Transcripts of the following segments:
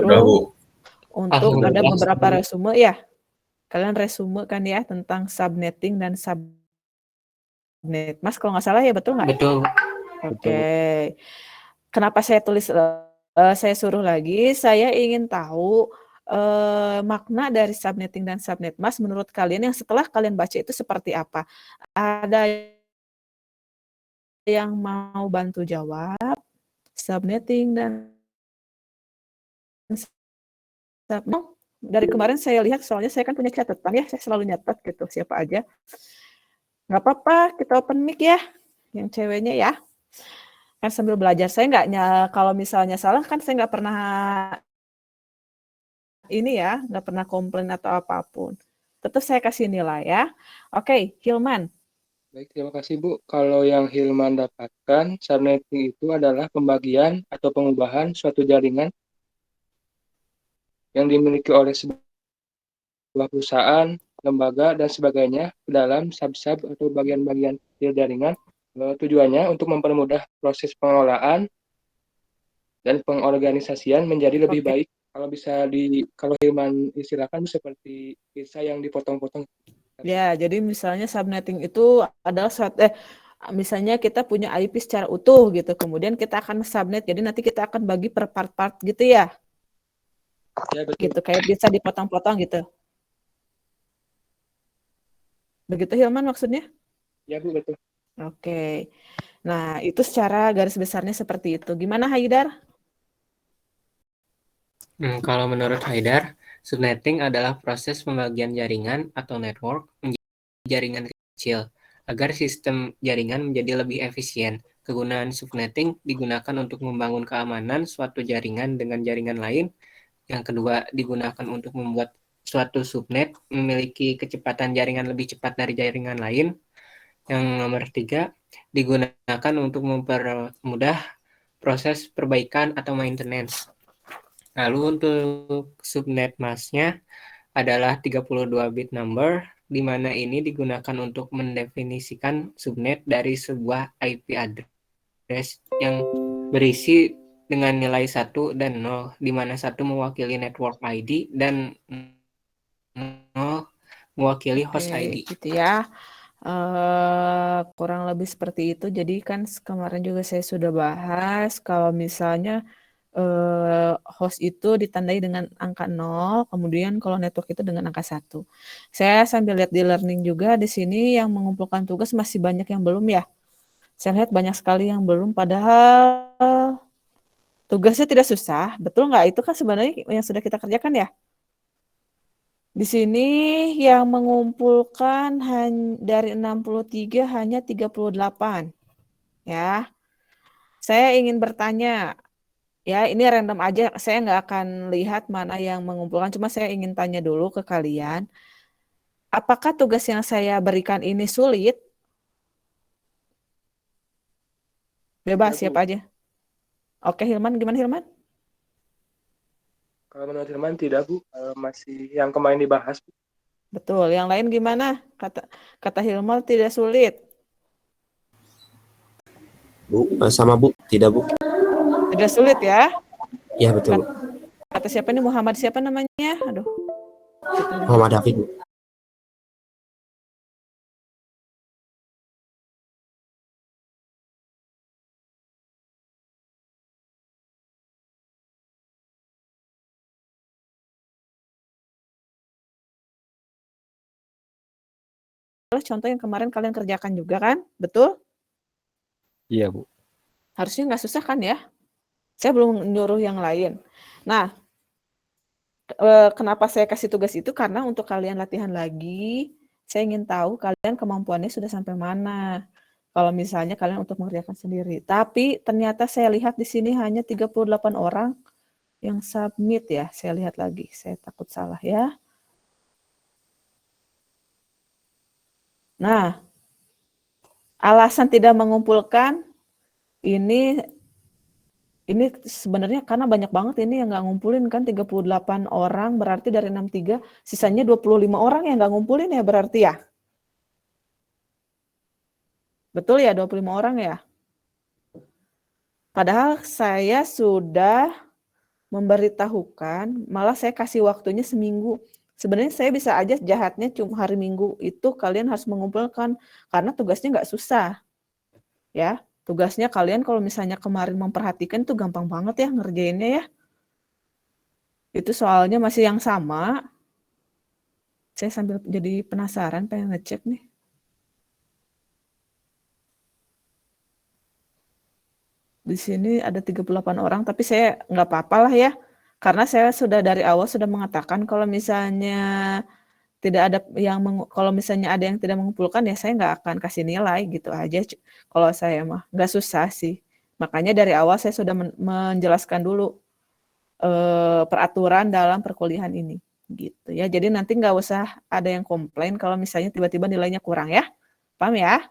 Udah, Bu. Untuk ada Alhamdulillah. beberapa resume ya. Kalian resume kan ya tentang subnetting dan subnet. Mas kalau nggak salah ya, betul nggak? Betul. Oke. Kenapa saya tulis, saya suruh lagi, saya ingin tahu makna dari subnetting dan subnetmask menurut kalian yang setelah kalian baca itu seperti apa? Ada yang mau bantu jawab? Subnetting dan subnet. Dari kemarin saya lihat, soalnya saya kan punya catatan ya, saya selalu nyatet gitu siapa aja. Nggak apa-apa, kita open mic ya, yang ceweknya ya. Kan sambil belajar, saya kalau misalnya salah kan saya nggak pernah ini ya, nggak pernah komplain atau apapun. Tetap saya kasih nilai ya. Oke, Hilman. Baik, terima kasih Bu. Kalau yang Hilman dapatkan, subnetting itu adalah pembagian atau pengubahan suatu jaringan yang dimiliki oleh sebuah perusahaan, lembaga, dan sebagainya ke dalam sub-sub atau bagian-bagian kecil jaringan. Tujuannya untuk mempermudah proses pengelolaan dan pengorganisasian menjadi lebih baik. Kalau Hilman istilahkan seperti pizza yang dipotong-potong. Ya, jadi misalnya subnetting itu adalah misalnya kita punya IP secara utuh gitu, kemudian kita akan subnet, jadi nanti kita akan bagi per part-part gitu ya? Ya, betul. Gitu, kayak bisa dipotong-potong gitu. Begitu Hilman maksudnya? Ya Bu, betul. Oke. Nah, itu secara garis besarnya seperti itu. Gimana Haidar? Kalau menurut Haidar, subnetting adalah proses pembagian jaringan atau network menjadi jaringan kecil agar sistem jaringan menjadi lebih efisien. Kegunaan subnetting digunakan untuk membangun keamanan suatu jaringan dengan jaringan lain. Yang kedua, digunakan untuk membuat suatu subnet memiliki kecepatan jaringan lebih cepat dari jaringan lain. Yang nomor tiga, digunakan untuk mempermudah proses perbaikan atau maintenance. Lalu untuk subnet masknya adalah 32 bit number, di mana ini digunakan untuk mendefinisikan subnet dari sebuah IP address yang berisi dengan nilai 1 dan 0, di mana 1 mewakili network ID dan 0 mewakili host ID. Gitu ya. Kurang lebih seperti itu. Jadi kan kemarin juga saya sudah bahas kalau misalnya host itu ditandai dengan angka 0, kemudian kalau network itu dengan angka 1. Saya sambil lihat di learning juga di sini yang mengumpulkan tugas masih banyak yang belum ya. Saya lihat banyak sekali yang belum, padahal tugasnya tidak susah. Betul nggak? Itu kan sebenarnya yang sudah kita kerjakan ya. Di sini yang mengumpulkan dari 63 hanya 38. Ya. Saya ingin bertanya, ya ini random aja, saya nggak akan lihat mana yang mengumpulkan, cuma saya ingin tanya dulu ke kalian, apakah tugas yang saya berikan ini sulit? Bebas, Ya, Bu. siapa aja. Oke, Hilman, gimana Hilman? Kalau menurut Hilman tidak Bu, masih yang kemarin dibahas Bu. Betul, yang lain gimana? Kata Hilman tidak sulit. Bu, sama Bu, tidak Bu. Tidak sulit ya? Ya betul. Kata siapa nih, Muhammad siapa namanya? Aduh. Muhammad Hafid Bu. Contoh yang kemarin kalian kerjakan juga kan? Betul? Iya Bu. Harusnya nggak susah kan ya? Saya belum nyuruh yang lain. Nah, kenapa saya kasih tugas itu? Karena untuk kalian latihan lagi, saya ingin tahu kalian kemampuannya sudah sampai mana. Kalau misalnya kalian untuk mengerjakan sendiri. Tapi ternyata saya lihat di sini hanya 38 orang yang submit ya. Saya lihat lagi, saya takut salah ya. Nah, alasan tidak mengumpulkan ini sebenarnya karena banyak banget ini yang nggak ngumpulin kan, 38 orang berarti dari 63, sisanya 25 orang yang nggak ngumpulin ya berarti ya? Betul ya, 25 orang ya? Padahal saya sudah memberitahukan, malah saya kasih waktunya seminggu. Sebenarnya saya bisa aja jahatnya cuma hari Minggu itu kalian harus mengumpulkan, karena tugasnya nggak susah, ya. Tugasnya kalian kalau misalnya kemarin memperhatikan itu gampang banget ya ngerjainnya ya. Itu soalnya masih yang sama. Saya sambil jadi penasaran pengen ngecek nih. Di sini ada 38 orang, tapi saya nggak apa-apa lah ya. Karena saya sudah dari awal sudah mengatakan kalau misalnya tidak ada yang kalau misalnya ada yang tidak mengumpulkan ya saya nggak akan kasih nilai gitu aja. Kalau saya mah nggak susah sih. Makanya dari awal saya sudah menjelaskan dulu peraturan dalam perkuliahan ini gitu ya. Jadi nanti nggak usah ada yang komplain kalau misalnya tiba-tiba nilainya kurang ya. Paham ya?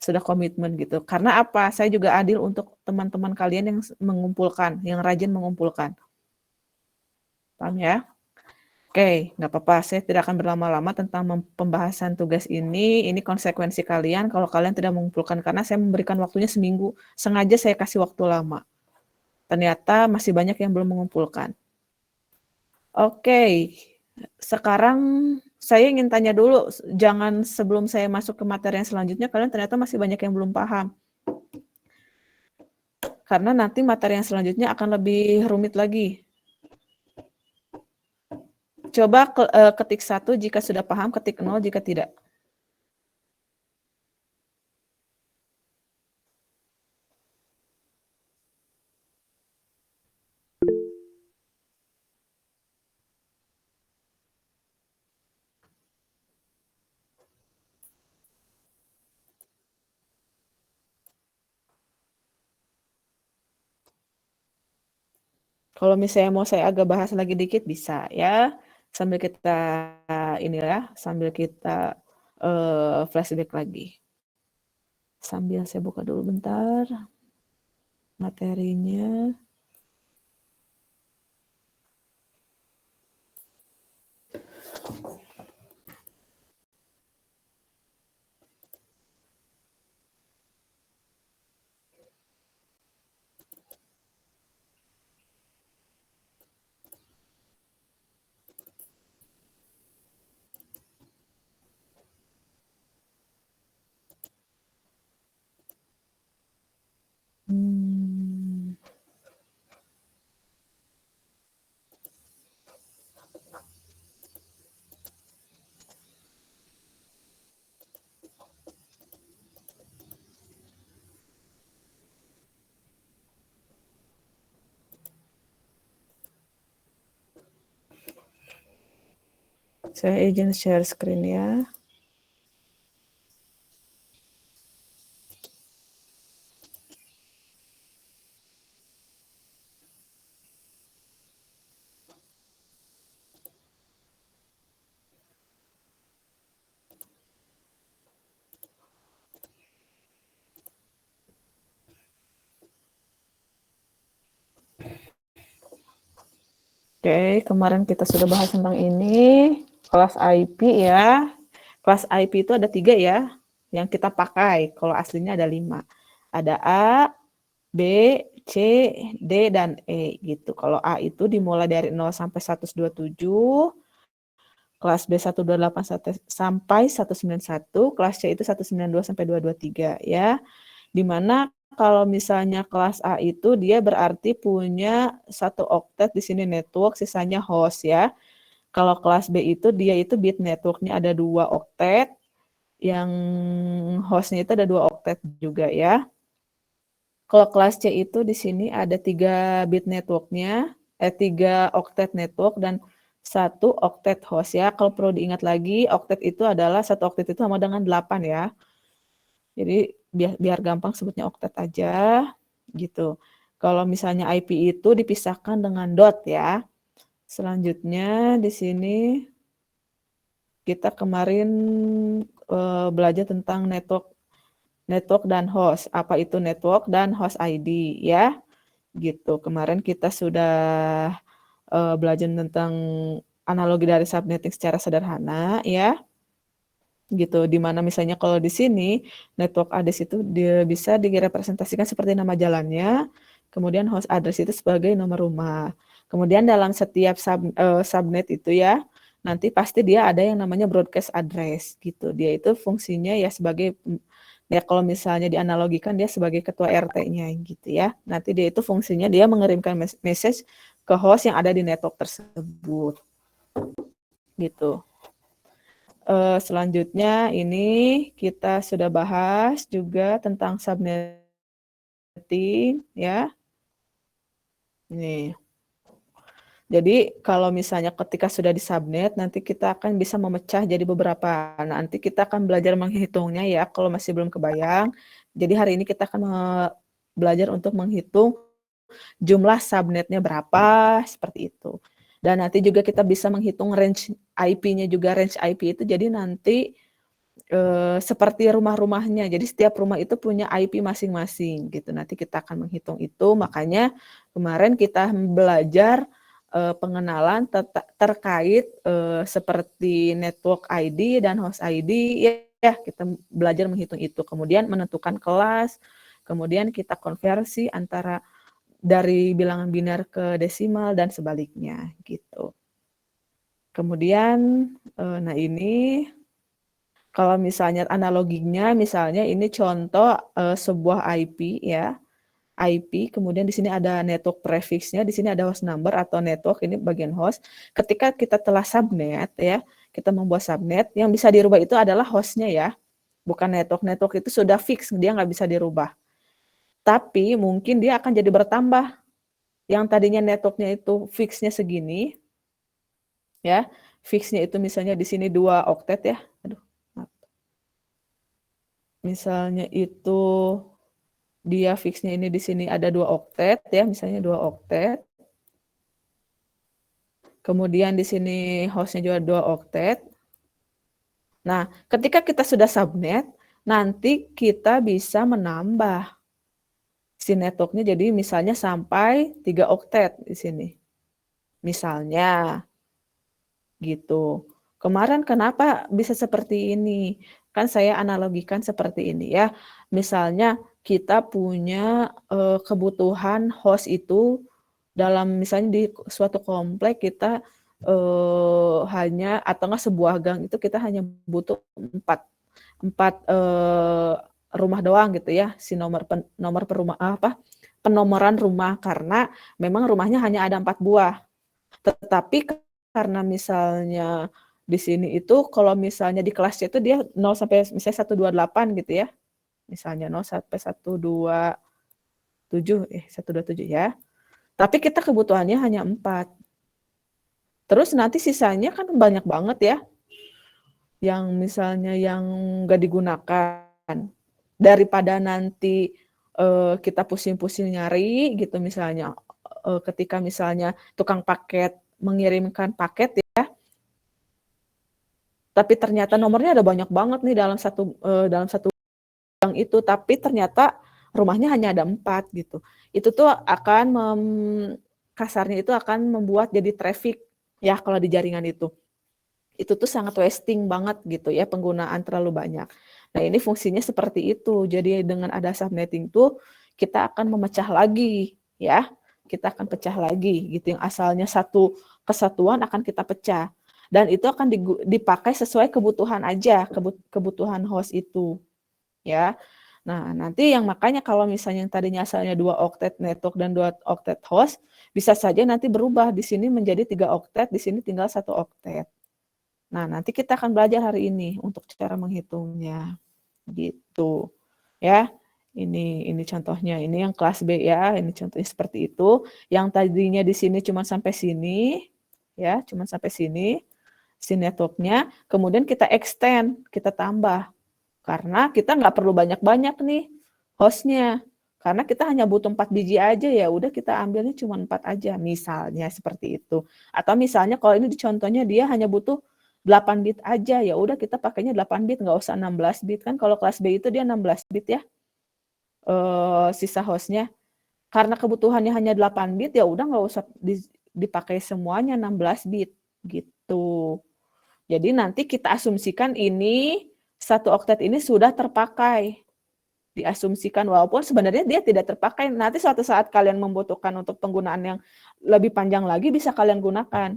Sudah komitmen gitu. Karena apa? Saya juga adil untuk teman-teman kalian yang mengumpulkan, yang rajin mengumpulkan. Paham ya? Oke, nggak apa-apa. Saya tidak akan berlama-lama tentang pembahasan tugas ini. Ini konsekuensi kalian kalau kalian tidak mengumpulkan. Karena saya memberikan waktunya seminggu. Sengaja saya kasih waktu lama. Ternyata masih banyak yang belum mengumpulkan. Oke, sekarang saya ingin tanya dulu, jangan sebelum saya masuk ke materi yang selanjutnya, kalian ternyata masih banyak yang belum paham. Karena nanti materi yang selanjutnya akan lebih rumit lagi. Coba ketik 1 jika sudah paham, ketik 0 jika tidak. Kalau misalnya mau saya agak bahas lagi dikit bisa ya. Sambil kita sambil kita flashback lagi. Sambil saya buka dulu bentar materinya. Saya izin share screen ya. Oke, kemarin kita sudah bahas tentang ini. Kelas IP ya. Kelas IP itu ada 3 ya, yang kita pakai. Kalau aslinya ada 5. Ada A, B, C, D, dan E gitu. Kalau A itu dimulai dari 0 sampai 127, kelas B 128 sampai 191, kelas C itu 192 sampai 223 ya. Dimana kalau misalnya kelas A itu dia berarti punya 1 oktet di sini network, sisanya host ya. Kalau kelas B itu dia itu bit networknya ada 2 oktet, yang hostnya itu ada 2 oktet juga ya. Kalau kelas C itu di sini ada 3 bit networknya, 3 oktet network dan 1 oktet host ya. Kalau perlu diingat lagi, oktet itu adalah 1 oktet itu sama dengan 8 ya. Jadi biar gampang sebutnya oktet aja gitu. Kalau misalnya IP itu dipisahkan dengan dot ya. Selanjutnya di sini kita kemarin belajar tentang network dan host. Apa itu network dan host ID ya. Gitu. Kemarin kita sudah belajar tentang analogi dari subnetting secara sederhana ya. Gitu, dimana misalnya kalau di sini network address itu dia bisa direpresentasikan seperti nama jalannya. Kemudian host address itu sebagai nomor rumah. Kemudian dalam setiap subnet itu ya, nanti pasti dia ada yang namanya broadcast address gitu. Dia itu fungsinya ya sebagai ya kalau misalnya dianalogikan dia sebagai ketua RT-nya gitu ya. Nanti dia itu fungsinya dia mengirimkan message ke host yang ada di network tersebut. Gitu. Selanjutnya ini kita sudah bahas juga tentang subnetting ya. Nih. Jadi kalau misalnya ketika sudah di subnet, nanti kita akan bisa memecah jadi beberapa. Nanti kita akan belajar menghitungnya ya, kalau masih belum kebayang. Jadi hari ini kita akan belajar untuk menghitung jumlah subnetnya berapa, seperti itu. Dan nanti juga kita bisa menghitung range IP-nya juga. Range IP itu jadi nanti seperti rumah-rumahnya. Jadi setiap rumah itu punya IP masing-masing gitu. Nanti kita akan menghitung itu. Makanya kemarin kita belajar pengenalan terkait seperti network ID dan host ID ya kita belajar menghitung itu. Kemudian menentukan kelas, kemudian kita konversi antara dari bilangan biner ke desimal dan sebaliknya gitu. Kemudian nah ini kalau misalnya analoginya, misalnya ini contoh sebuah IP ya, IP, kemudian di sini ada network prefixnya, di sini ada host number atau network, ini bagian host. Ketika kita telah subnet ya, kita membuat subnet, yang bisa dirubah itu adalah hostnya ya, bukan network. Network itu sudah fix, dia nggak bisa dirubah. Tapi mungkin dia akan jadi bertambah. Yang tadinya networknya itu fixnya segini, ya, fixnya itu misalnya di sini 2 oktet ya, aduh. Misalnya itu dia fixnya ini di sini ada 2 oktet ya, misalnya 2 oktet. Kemudian di sini hostnya juga 2 oktet. Nah, ketika kita sudah subnet, nanti kita bisa menambah si networknya jadi misalnya sampai 3 oktet di sini. Misalnya gitu. Kemarin kenapa bisa seperti ini? Kan saya analogikan seperti ini ya. Misalnya kita punya kebutuhan host itu dalam misalnya di suatu komplek kita hanya atau enggak sebuah gang itu kita hanya butuh 4 rumah doang gitu ya. Si nomor per rumah penomoran rumah karena memang rumahnya hanya ada 4 buah. Tetapi karena misalnya di sini itu kalau misalnya di kelasnya itu dia 0 sampai misalnya 128 gitu ya. Misalnya 0 sampai 127 ya. Tapi kita kebutuhannya hanya 4. Terus nanti sisanya kan banyak banget ya. Yang misalnya yang enggak digunakan. Daripada nanti kita pusing-pusing nyari gitu misalnya ketika misalnya tukang paket mengirimkan paket ya, tapi ternyata nomornya ada banyak banget nih dalam satu gang itu, tapi ternyata rumahnya hanya ada 4 gitu. Itu tuh akan kasarnya itu akan membuat jadi traffic ya kalau di jaringan itu. Itu tuh sangat wasting banget gitu ya, penggunaan terlalu banyak. Nah, ini fungsinya seperti itu. Jadi dengan ada subnetting tuh kita akan memecah lagi ya. Kita akan pecah lagi gitu, yang asalnya satu kesatuan akan kita pecah. Dan itu akan dipakai sesuai kebutuhan aja, kebutuhan host itu. Ya. Nah, nanti yang makanya kalau misalnya yang tadinya asalnya 2 oktet network dan 2 oktet host, bisa saja nanti berubah di sini menjadi 3 oktet, di sini tinggal 1 oktet. Nah, nanti kita akan belajar hari ini untuk cara menghitungnya. Gitu. Ya. Ini contohnya, ini yang kelas B ya, ini contohnya seperti itu. Yang tadinya di sini cuma sampai sini, ya, cuma sampai sini, si networknya, kemudian kita extend, kita tambah. Karena kita nggak perlu banyak-banyak nih hostnya, karena kita hanya butuh 4 biji aja, ya udah kita ambilnya cuma 4 aja, misalnya seperti itu. Atau misalnya kalau ini di contohnya dia hanya butuh 8 bit aja, ya udah kita pakainya 8 bit, nggak usah 16 bit, kan kalau kelas B itu dia 16 bit ya. Sisa hostnya karena kebutuhannya hanya 8 bit ya udah nggak usah dipakai semuanya 16 bit gitu. Jadi nanti kita asumsikan ini 1 oktet ini sudah terpakai diasumsikan walaupun sebenarnya dia tidak terpakai. Nanti suatu saat kalian membutuhkan untuk penggunaan yang lebih panjang lagi bisa kalian gunakan.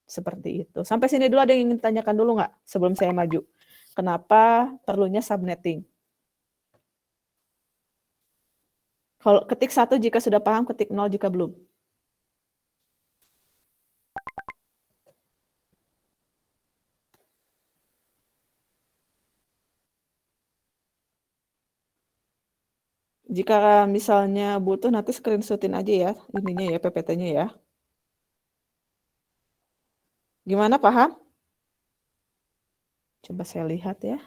Seperti itu. Sampai sini dulu ada yang ingin tanyakan dulu nggak sebelum saya maju? Kenapa perlunya subnetting? Kalau ketik 1 jika sudah paham, ketik 0 jika belum. Jika misalnya butuh nanti screenshotin aja ya ininya ya PPT-nya ya. Gimana paham? Coba saya lihat ya.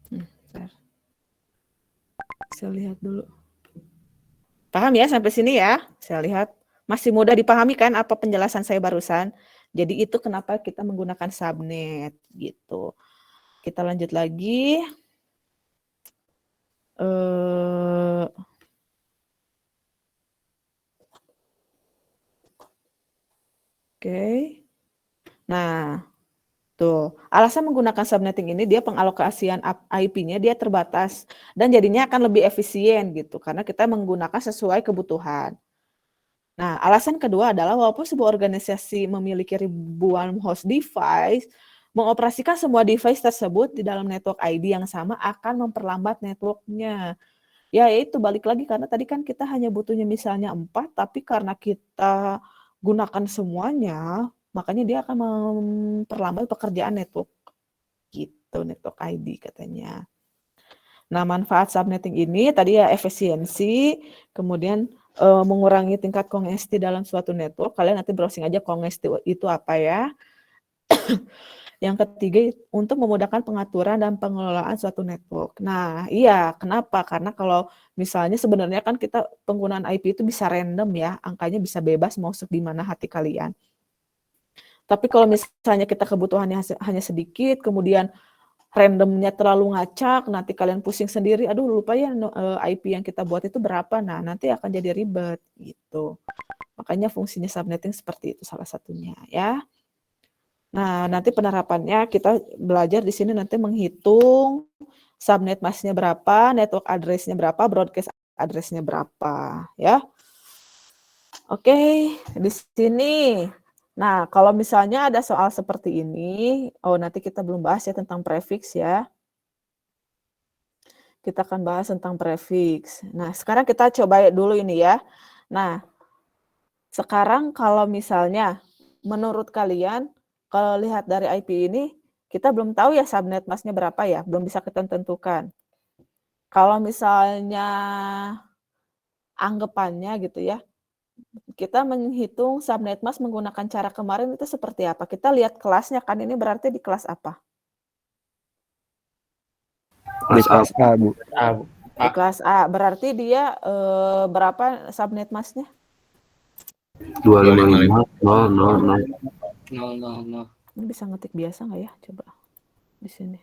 Bentar. Saya lihat dulu. Paham ya sampai sini ya? Saya lihat masih mudah dipahami kan apa penjelasan saya barusan. Jadi itu kenapa kita menggunakan subnet gitu. Kita lanjut lagi. Oke. Nah, tuh. Alasan menggunakan subnetting ini dia pengalokasian IP-nya dia terbatas dan jadinya akan lebih efisien gitu karena kita menggunakan sesuai kebutuhan. Nah, alasan kedua adalah walaupun sebuah organisasi memiliki ribuan host device, mengoperasikan semua device tersebut di dalam network ID yang sama akan memperlambat networknya. Ya itu balik lagi karena tadi kan kita hanya butuhnya misalnya 4, tapi karena kita gunakan semuanya, makanya dia akan memperlambat pekerjaan network. Gitu, network ID katanya. Nah, manfaat subnetting ini tadi ya efisiensi, kemudian mengurangi tingkat kongesti dalam suatu network. Kalian nanti browsing aja kongesti itu apa ya. Yang ketiga, untuk memudahkan pengaturan dan pengelolaan suatu network. Nah, iya, kenapa? Karena kalau misalnya sebenarnya kan kita penggunaan IP itu bisa random ya, angkanya bisa bebas masuk di mana hati kalian. Tapi kalau misalnya kita kebutuhannya hanya sedikit, kemudian randomnya terlalu ngacak, nanti kalian pusing sendiri, aduh lupa ya IP yang kita buat itu berapa, nah nanti akan jadi ribet gitu. Makanya fungsinya subnetting seperti itu salah satunya ya. Nah, nanti penerapannya kita belajar di sini nanti menghitung subnet masknya berapa, network address-nya berapa, broadcast address-nya berapa, ya. Oke, di sini. Nah, kalau misalnya ada soal seperti ini, nanti kita belum bahas ya tentang prefix ya. Kita akan bahas tentang prefix. Nah, sekarang kita coba dulu ini ya. Nah, sekarang kalau misalnya menurut kalian kalau lihat dari IP ini, kita belum tahu ya subnet masknya berapa ya, belum bisa kita tentukan. Kalau misalnya anggapannya gitu ya, kita menghitung subnet mask menggunakan cara kemarin itu seperti apa? Kita lihat kelasnya kan, ini berarti di kelas apa? Di kelas A, Bu. Di kelas A, berarti dia berapa subnet masknya? 255.000. 000. Ini bisa ngetik biasa nggak ya? Coba di sini.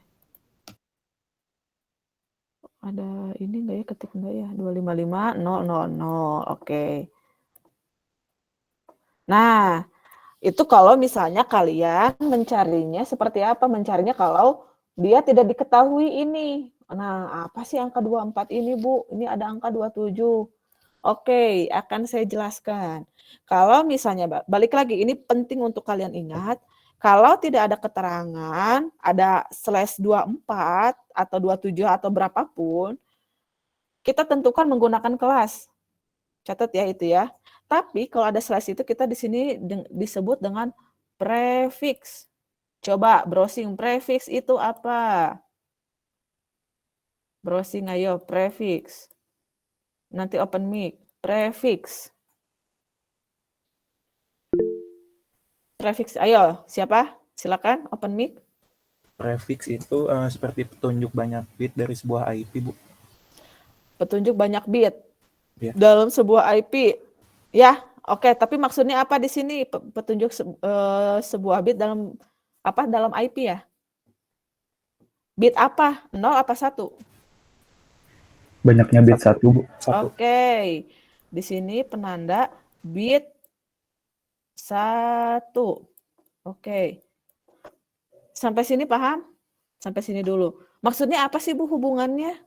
Ada ini nggak ya, ketik nggak ya? 255.000. Oke. Nah, itu kalau misalnya kalian mencarinya seperti apa? Mencarinya kalau dia tidak diketahui ini. Nah, apa sih angka 24 ini, Bu? Ini ada angka 27. Oke, akan saya jelaskan. Kalau misalnya, balik lagi, ini penting untuk kalian ingat, kalau tidak ada keterangan, ada /24 atau 27 atau berapapun, kita tentukan menggunakan kelas. Catat ya itu ya. Tapi kalau ada slash itu kita di sini disebut dengan prefix. Coba browsing prefix itu apa? Browsing ayo prefix. Nanti open mic. Prefix. Prefix ayo siapa? Silakan open mic. Prefix itu seperti petunjuk banyak bit dari sebuah IP, Bu. Petunjuk banyak bit Ya. dalam sebuah IP. Ya, oke. Tapi maksudnya apa di sini? Petunjuk sebuah bit dalam apa? Dalam IP ya? Bit apa? 0 apa 1? Banyaknya bit 1, Bu. Oke. Di sini penanda bit 1. Oke. Sampai sini paham? Sampai sini dulu. Maksudnya apa sih Bu hubungannya?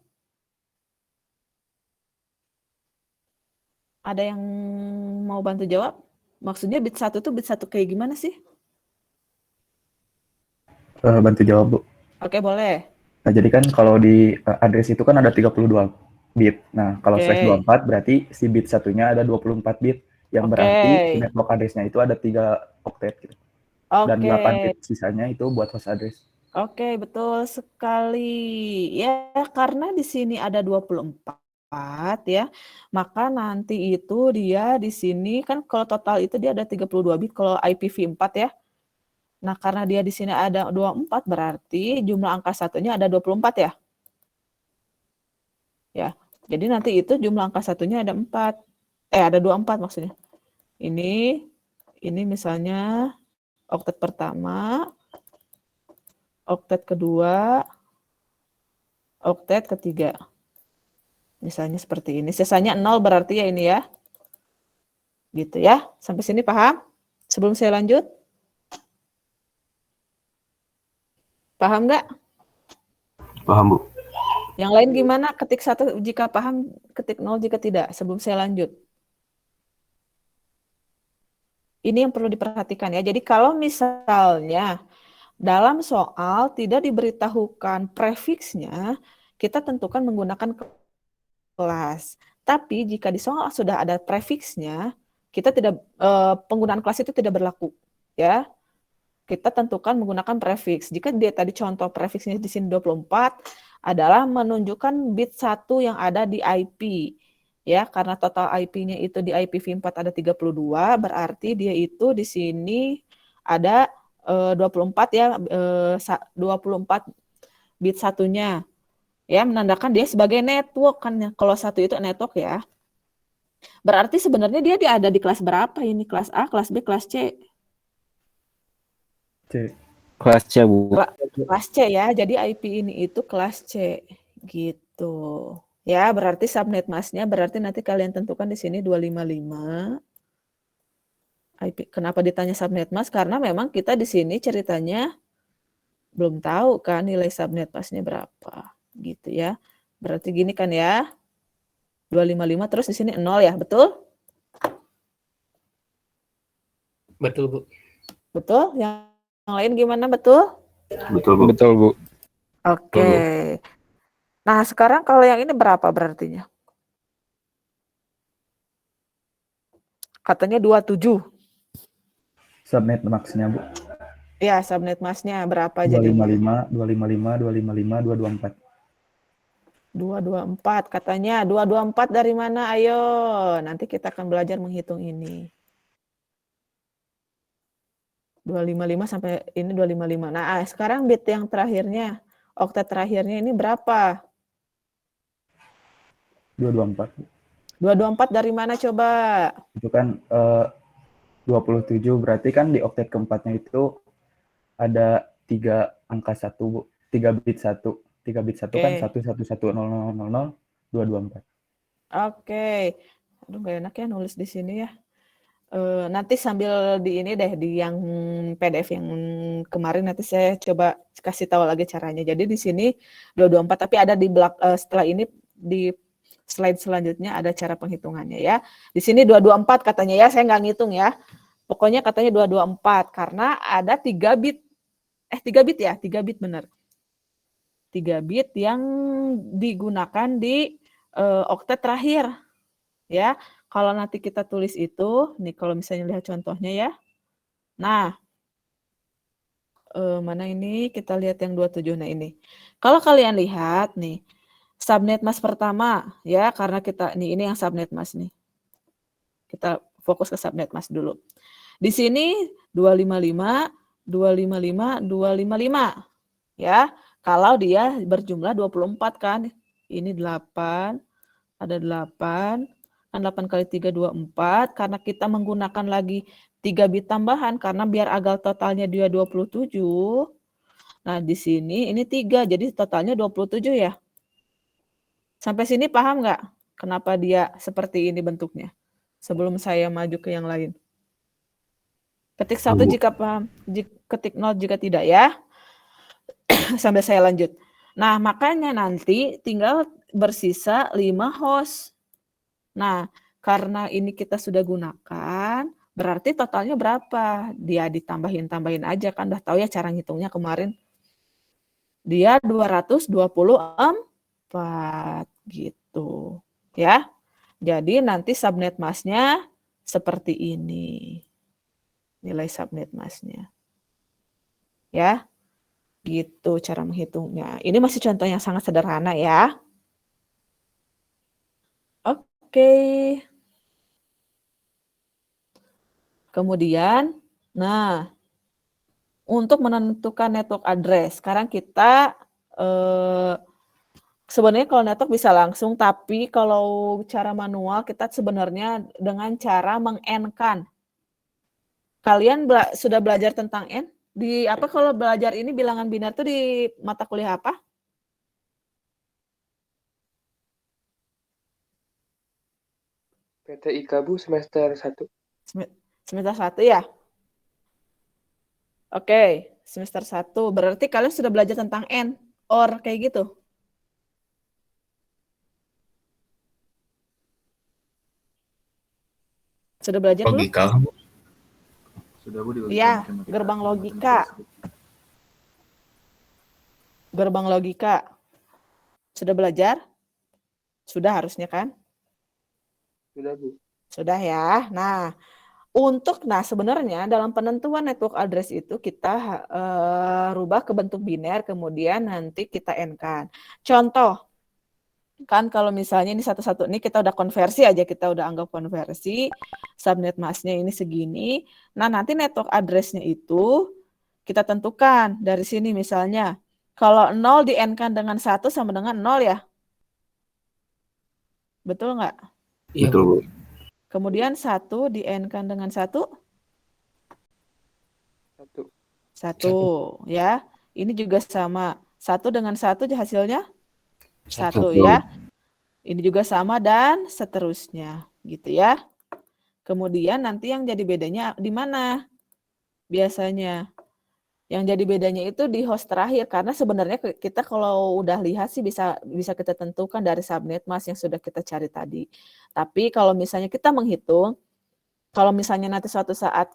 Ada yang mau bantu jawab? Maksudnya bit 1 itu bit 1 kayak gimana sih? Bantu jawab, Bu. Oke, boleh. Nah, jadi kan kalau di address itu kan ada 32 bit. Nah, kalau Oke. slash 24 berarti si bit satunya ada 24 bit. Yang berarti si network address-nya itu ada 3 oktet gitu. Dan 8 bit sisanya itu buat host address. Oke, betul sekali. Ya, karena di sini ada 24 ya. Maka nanti itu dia di sini kan kalau total itu dia ada 32 bit kalau IPv4 ya. Nah, karena dia di sini ada 24 berarti jumlah angka satunya ada 24 ya. Ya. Jadi nanti itu jumlah angka satunya ada 4. Ada 24 maksudnya. Ini misalnya oktet pertama, oktet kedua, oktet ketiga. Misalnya seperti ini. Sisanya 0 berarti ya ini ya. Gitu ya. Sampai sini paham? Sebelum saya lanjut. Paham nggak? Paham, Bu. Yang lain gimana? Ketik 1 jika paham, ketik 0 jika tidak. Sebelum saya lanjut. Ini yang perlu diperhatikan ya. Jadi kalau misalnya dalam soal tidak diberitahukan prefiksnya, kita tentukan menggunakan kelas. Tapi jika di soal sudah ada prefiksnya, kita tidak penggunaan kelas itu tidak berlaku, ya. Kita tentukan menggunakan prefiks. Jika dia tadi contoh prefiksnya di sini 24 adalah menunjukkan bit 1 yang ada di IP. Ya, karena total IP-nya itu di IPv4 ada 32, berarti dia itu di sini ada 24 ya, 24 bit satunya. Ya, menandakan dia sebagai network kan ya. Kalau 1 itu network ya. Berarti sebenarnya dia ada di kelas berapa ini? Kelas A, kelas B, kelas C? C. Kelas C, Bu. Kelas C ya. Jadi IP ini itu kelas C gitu. Ya, berarti subnet masknya berarti nanti kalian tentukan di sini 255. IP. Kenapa ditanya subnet mask? Karena memang kita di sini ceritanya belum tahu kan nilai subnet masknya berapa gitu ya. Berarti gini kan ya. 255 terus di sini 0 ya, betul? Betul, Bu. Betul? Yang lain gimana, betul? Betul, Bu. Betul, Bu. Oke. Nah, sekarang kalau yang ini berapa berartinya? Katanya 27. Subnet max-nya, Bu. Ya, subnet masknya berapa jadinya? 255, 254. 224 katanya. 224 dari mana? Ayo, nanti kita akan belajar menghitung ini. 255 sampai ini 255. Nah, sekarang bit yang terakhirnya, oktet terakhirnya ini berapa? 224. 224 dari mana coba? Itu kan 27, berarti kan di oktet keempatnya itu ada 3 angka 1, Bu. 3 bit 1. 3 bit 1 kan 11100000224. Oke. Aduh, gak enak ya nulis di sini ya. Nanti sambil di ini deh, di yang PDF yang kemarin nanti saya coba kasih tahu lagi caranya. Jadi di sini 224, tapi ada di setelah ini di slide selanjutnya ada cara penghitungannya ya. Di sini 224 katanya ya, saya nggak ngitung ya. Pokoknya katanya 224 karena ada 3 bit. 3 bit ya, 3 bit benar. 3 bit yang digunakan di oktet terakhir. Ya, kalau nanti kita tulis itu, nih kalau misalnya lihat contohnya ya. Nah, mana ini? Kita lihat yang 27. Nah ini. Kalau kalian lihat nih, subnet mask pertama ya, karena kita nih ini yang subnet mask nih. Kita fokus ke subnet mask dulu. Di sini 255, 255, 255. Ya, kalau dia berjumlah 24 kan. Ini 8, ada 8. Kan 8 kali 3, 24. Karena kita menggunakan lagi 3 bit tambahan. Karena biar agal totalnya dia 27. Nah, di sini ini 3. Jadi totalnya 27 ya. Sampai sini paham nggak? Kenapa dia seperti ini bentuknya? Sebelum saya maju ke yang lain. Ketik 1 Bu. jika paham, ketik 0 jika tidak ya. Sambil saya lanjut. Nah, makanya nanti tinggal bersisa 5 host. Nah, karena ini kita sudah gunakan, berarti totalnya berapa? Dia ditambahin aja kan, udah tahu ya cara ngitungnya kemarin. Dia 224 gitu. Ya. Jadi nanti subnet masknya seperti ini. Nilai subnet masknya. Ya. Gitu cara menghitungnya. Ini masih contoh yang sangat sederhana ya. Oke. Kemudian, nah, untuk menentukan network address, sekarang kita sebenarnya kalau network bisa langsung, tapi kalau cara manual kita sebenarnya dengan cara meng-N-kan. Kalian sudah belajar tentang N? Di apa kalau belajar ini bilangan biner tuh di mata kuliah apa? PTIK Bu semester 1. Semester 1 ya? Oke, semester 1. Berarti kalian sudah belajar tentang N, OR kayak gitu? Sudah belajar belum? Logika. Sudah Bu di Iya, gerbang logika. Gerbang logika. Sudah belajar? Sudah harusnya kan? Sudah Bu. Sudah ya. Nah, sebenarnya dalam penentuan network address itu kita rubah ke bentuk biner, kemudian nanti kita N-kan. Contoh, kan kalau misalnya ini satu-satu ini kita udah konversi aja, kita udah anggap konversi, subnet masknya ini segini. Nah, nanti network address-nya itu kita tentukan dari sini misalnya. Kalau 0 di N-kan dengan 1 sama dengan 0 ya? Betul nggak? Iya, Betul, Bu. Kemudian 1 di N-kan dengan 1? 1 ya. Ini juga sama. 1 dengan 1 hasilnya 1 ya. Ini juga sama dan seterusnya gitu ya. Kemudian nanti yang jadi bedanya di mana? Biasanya yang jadi bedanya itu di host terakhir, karena sebenarnya kita kalau udah lihat sih bisa kita tentukan dari subnet mask yang sudah kita cari tadi. Tapi kalau misalnya kita menghitung, kalau misalnya nanti suatu saat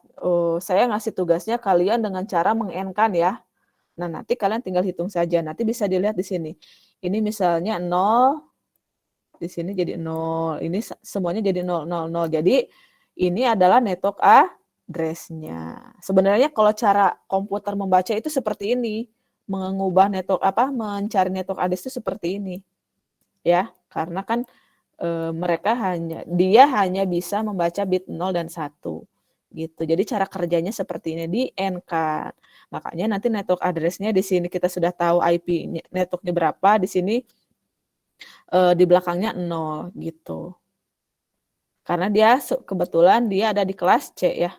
saya ngasih tugasnya kalian dengan cara meng-N-kan ya. Nah, nanti kalian tinggal hitung saja. Nanti bisa dilihat di sini. Ini misalnya 0, di sini jadi 0. Ini semuanya jadi 0, 0, 0. Jadi ini adalah network address-nya. Sebenarnya kalau cara komputer membaca itu seperti ini. Mengubah network mencari network address itu seperti ini. Ya, karena kan dia hanya bisa membaca bit 0 dan 1 gitu. Jadi cara kerjanya seperti ini di N-kan. Makanya nanti network address-nya di sini kita sudah tahu IP network-nya berapa, di sini di belakangnya 0 gitu. Karena dia kebetulan dia ada di kelas C ya.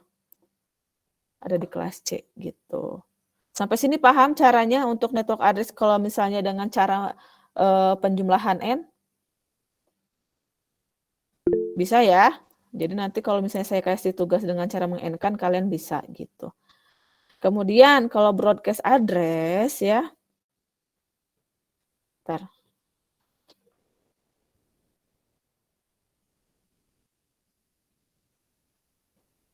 Ada di kelas C gitu. Sampai sini paham caranya untuk network address kalau misalnya dengan cara penjumlahan N? Bisa ya. Jadi nanti kalau misalnya saya kasih tugas dengan cara meng-N-kan, kalian bisa gitu. Kemudian kalau broadcast address ya. Bentar.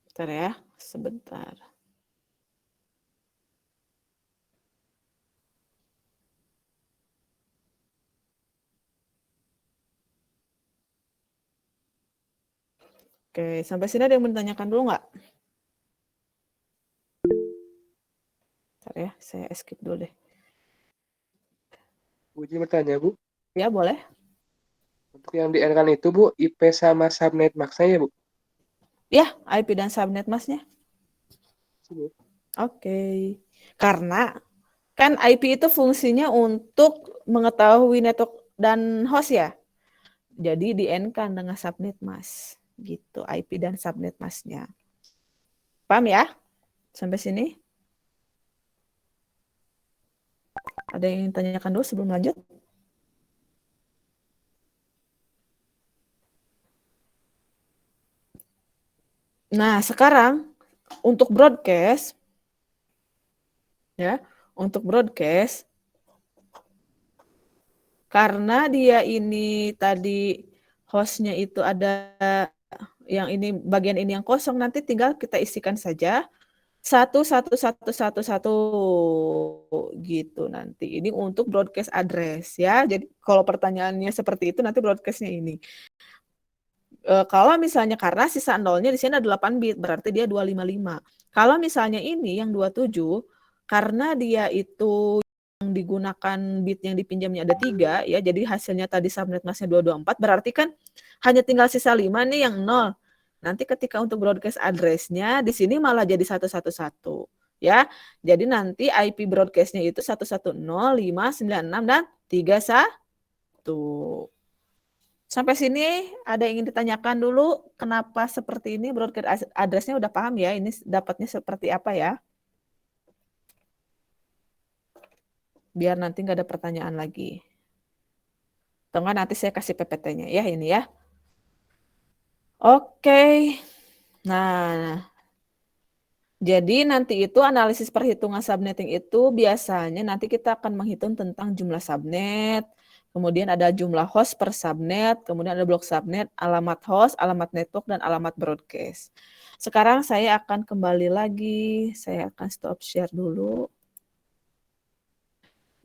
Bentar ya, sebentar. Oke, sampai sini ada yang menanyakan dulu nggak? Bentar ya, saya skip dulu deh. Bu Ji bertanya Bu. Ya, boleh. Untuk yang di N-kan itu Bu, IP sama subnet masknya ya Bu? Ya, IP dan subnet masknya. Oke. Karena kan IP itu fungsinya untuk mengetahui network dan host ya. Jadi di N-kan dengan subnet mask gitu, IP dan subnet masknya. Paham ya? Sampai sini? Ada yang tanyakan dulu sebelum lanjut? Nah, sekarang untuk broadcast, ya, untuk broadcast, karena dia ini tadi hostnya itu ada yang ini bagian ini yang kosong, nanti tinggal kita isikan saja 11111 gitu nanti. Ini untuk broadcast address ya. Jadi kalau pertanyaannya seperti itu nanti broadcastnya ini. Kalau misalnya karena sisa nolnya di sini ada 8 bit, berarti dia 255. Kalau misalnya ini yang 27, karena dia itu yang digunakan bit yang dipinjamnya ada 3 ya, jadi hasilnya tadi subnet masknya 224, berarti kan hanya tinggal sisa 5 nih yang 0. Nanti ketika untuk broadcast address-nya di sini malah jadi 111 ya. Jadi nanti IP broadcast-nya itu 110.596 dan 31. Sampai sini ada yang ingin ditanyakan dulu, kenapa seperti ini broadcast address-nya udah paham ya, ini dapatnya seperti apa ya? Biar nanti nggak ada pertanyaan lagi. Atau nggak nanti saya kasih PPT-nya ya ini ya. Oke. Nah, jadi nanti itu analisis perhitungan subnetting itu biasanya nanti kita akan menghitung tentang jumlah subnet, kemudian ada jumlah host per subnet, kemudian ada blok subnet, alamat host, alamat network, dan alamat broadcast. Sekarang saya akan kembali lagi, saya akan stop share dulu.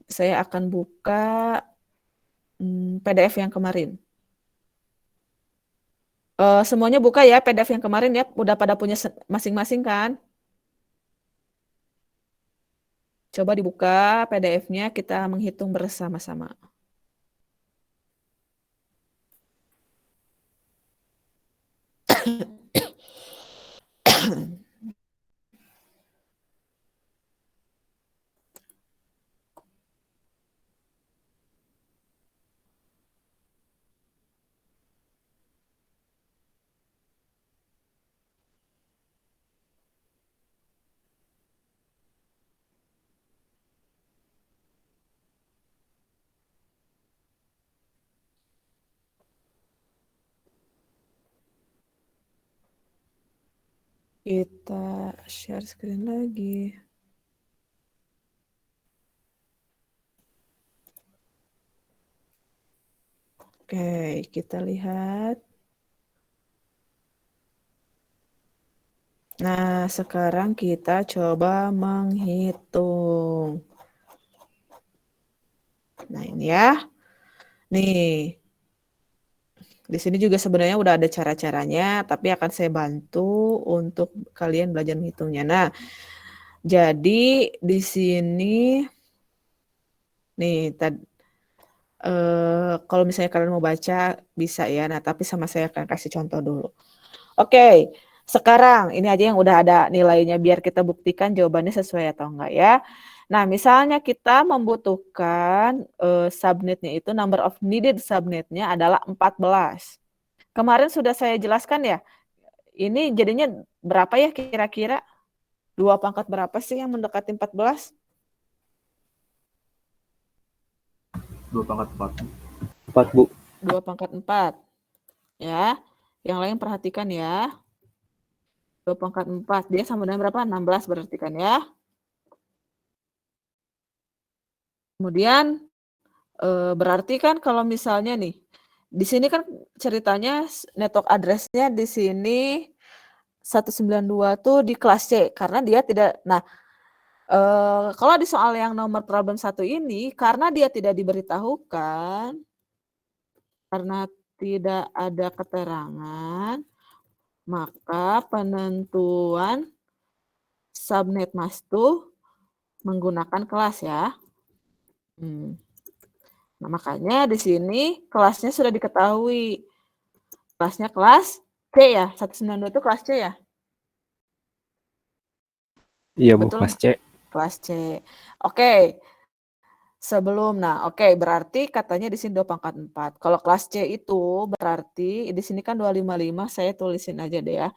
Saya akan buka PDF yang kemarin. Semuanya buka ya PDF yang kemarin ya, udah pada punya masing-masing kan? Coba dibuka PDF-nya, kita menghitung bersama-sama. Kita share screen lagi. Oke, kita lihat. Nah, sekarang kita coba menghitung. Nah, ini ya. Nih. Di sini juga sebenarnya udah ada cara-caranya, tapi akan saya bantu untuk kalian belajar menghitungnya. Nah, jadi di sini nih kalau misalnya kalian mau baca bisa ya. Nah, tapi sama saya akan kasih contoh dulu. Oke, sekarang ini aja yang udah ada nilainya biar kita buktikan jawabannya sesuai atau enggak ya. Nah, misalnya kita membutuhkan subnetnya itu number of needed subnetnya adalah 14. Kemarin sudah saya jelaskan ya. Ini jadinya berapa ya kira-kira? 2 pangkat berapa sih yang mendekati 14? 2 pangkat 4. 4, Bu. 2 pangkat 4. Ya. Yang lain perhatikan ya. 2 pangkat 4. Dia sama dengan berapa? 16 berarti kan ya. Kemudian berarti kan kalau misalnya nih, di sini kan ceritanya network address-nya di sini 192 tuh di kelas C karena dia tidak. Nah, kalau di soal yang nomor problem 1 ini karena dia tidak diberitahukan, karena tidak ada keterangan, maka penentuan subnet mask tuh menggunakan kelas ya. Nah, makanya di sini kelasnya sudah diketahui. Kelasnya kelas C ya, 192 itu kelas C ya? Iya, Bu, Betul kelas C. Kelas C. Oke. Oke, berarti katanya di sini 2 pangkat 4. Kalau kelas C itu berarti di sini kan 255, saya tulisin aja deh ya.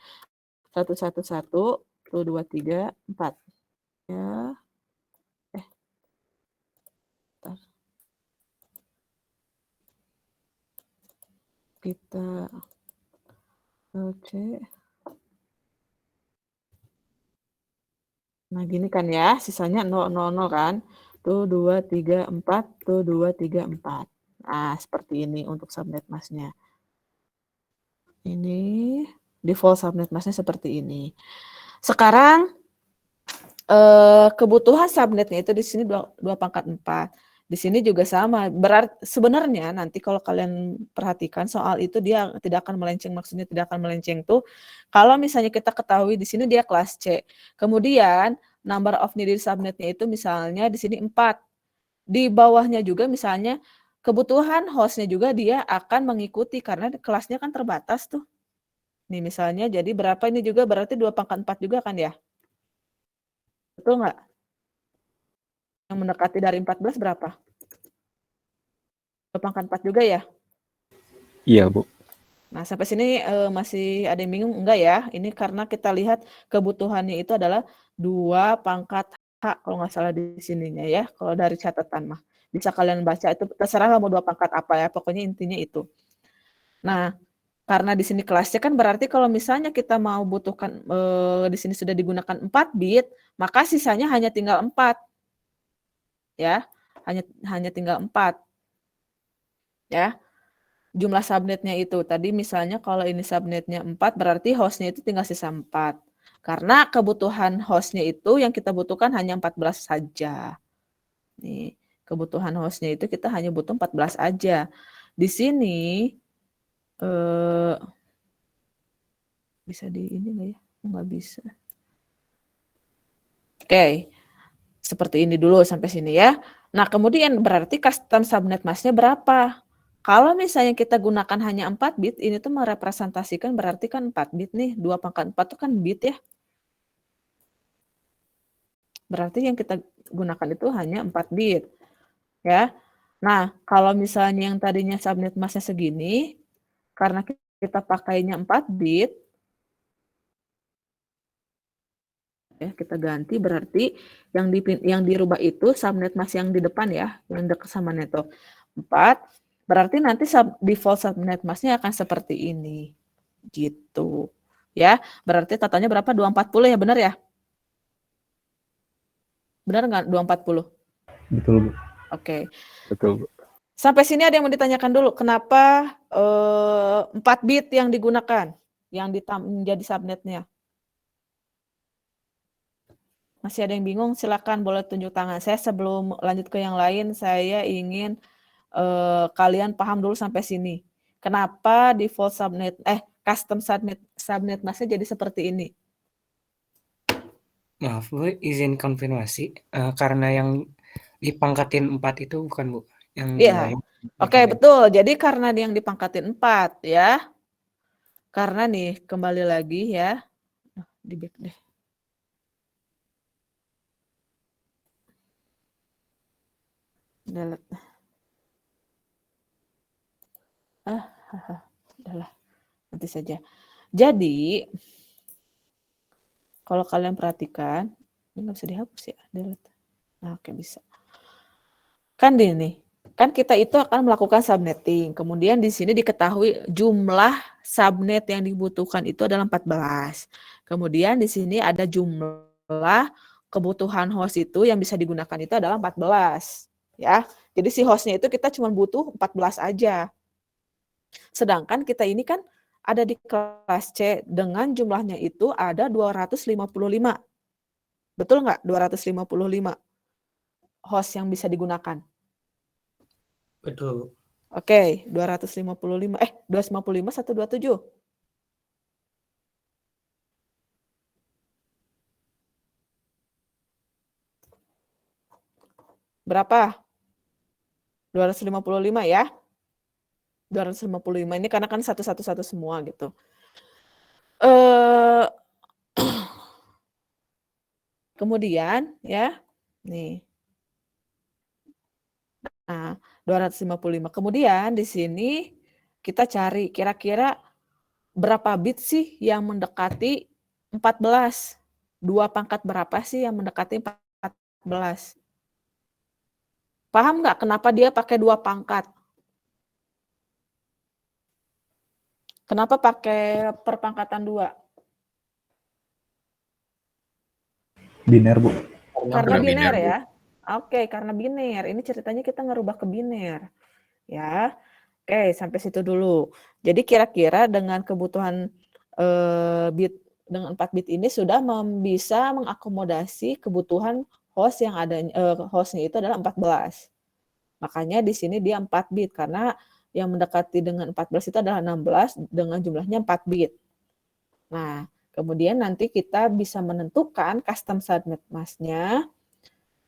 111, 2, 2, 3, 4. Ya. Bentar. Kita C. Nah, gini kan ya, sisanya 0, 0, 0 kan. Tuh 2, 3, 4, tuh 2, 3, 4. Nah, seperti ini untuk subnet masknya. Ini default subnet masknya seperti ini. Sekarang kebutuhan subnetnya itu di sini 2 pangkat 4. Di sini juga sama. Berarti sebenarnya nanti kalau kalian perhatikan soal itu dia tidak akan melenceng, maksudnya tidak akan melenceng tuh kalau misalnya kita ketahui di sini dia kelas C. Kemudian number of needed subnetnya itu misalnya di sini 4. Di bawahnya juga misalnya kebutuhan hostnya juga dia akan mengikuti karena kelasnya kan terbatas tuh. Nih misalnya jadi berapa ini juga berarti 2 pangkat 4 juga kan ya? Betul nggak? Yang mendekati dari 14 berapa? 2 pangkat 4 juga ya? Iya, Bu. Nah, sampai sini masih ada yang bingung? Enggak ya? Ini karena kita lihat kebutuhannya itu adalah 2 pangkat H kalau nggak salah di sininya ya, kalau dari catatan mah. Bisa kalian baca itu terserah lah mau 2 pangkat apa ya, pokoknya intinya itu. Nah, karena di sini kelasnya kan berarti kalau misalnya kita mau butuhkan di sini sudah digunakan 4 bit, maka sisanya hanya tinggal 4. Ya, hanya tinggal 4. Ya. Jumlah subnetnya itu. Tadi misalnya kalau ini subnetnya 4, berarti hostnya itu tinggal sisa 4. Karena kebutuhan hostnya itu yang kita butuhkan hanya 14 saja. Nih, kebutuhan hostnya itu kita hanya butuh 14 aja. Di sini bisa di ini nggak ya? Nggak bisa. Oke, seperti ini dulu sampai sini ya. Nah, kemudian berarti custom subnet masknya berapa? Kalau misalnya kita gunakan hanya 4 bit, ini tuh merepresentasikan berarti kan 4 bit nih, 2 pangkat 4 itu kan bit ya. Berarti yang kita gunakan itu hanya 4 bit. Ya. Nah, kalau misalnya yang tadinya subnet masknya segini, karena kita pakainya 4 bit, ya kita ganti berarti yang dirubah itu subnet mask yang di depan ya, yang dekat sama network 4. Berarti nanti default subnet masknya akan seperti ini. Gitu. Ya, berarti totalnya berapa? 240 ya, benar ya? Benar nggak 240? Betul, Bu. Oke. Betul, Bu. Sampai sini ada yang mau ditanyakan dulu. Kenapa 4 bit yang digunakan? Yang menjadi subnetnya? Masih ada yang bingung? Silakan boleh tunjuk tangan. Saya sebelum lanjut ke yang lain, saya ingin kalian paham dulu sampai sini. Kenapa default custom subnet masknya jadi seperti ini? Maaf Bu, izin konfirmasi. Karena yang dipangkatin 4 itu bukan Bu? Yang Iya. lain. Oke, betul. Jadi karena yang dipangkatin 4 ya. Karena nih kembali lagi ya. Di back deh. Delete. Udahlah. Nanti saja. Jadi kalau kalian perhatikan, ini nggak bisa dihapus ya, delete. Nah, oke bisa. Kan ini, kan kita itu akan melakukan subnetting. Kemudian di sini diketahui jumlah subnet yang dibutuhkan itu adalah 14. Kemudian di sini ada jumlah kebutuhan host itu yang bisa digunakan itu adalah 14. Ya. Jadi si hostnya itu kita cuma butuh 14 aja. Sedangkan kita ini kan ada di kelas C dengan jumlahnya itu ada 255. Betul nggak? 255 host yang bisa digunakan. Betul. Oke, 255. 255 127. Berapa? 255 ya. 255 ini karena kan 111 semua gitu. Kemudian ya, nih. Nah, 255. Kemudian di sini kita cari kira-kira berapa bit sih yang mendekati 14? 2 pangkat berapa sih yang mendekati 14? Paham nggak kenapa dia pakai 2 pangkat? Kenapa pakai perpangkatan 2? Biner, Bu. Karena Karena biner biner, Bu. ya. Oke, karena biner. Ini ceritanya kita ngerubah ke biner. Ya. Oke, sampai situ dulu. Jadi kira-kira dengan kebutuhan bit dengan 4 bit ini sudah bisa mengakomodasi kebutuhan host yang ada hostnya itu adalah 14. Makanya di sini dia 4 bit karena yang mendekati dengan 14 itu adalah 16 dengan jumlahnya 4 bit. Nah, kemudian nanti kita bisa menentukan custom subnet mask-nya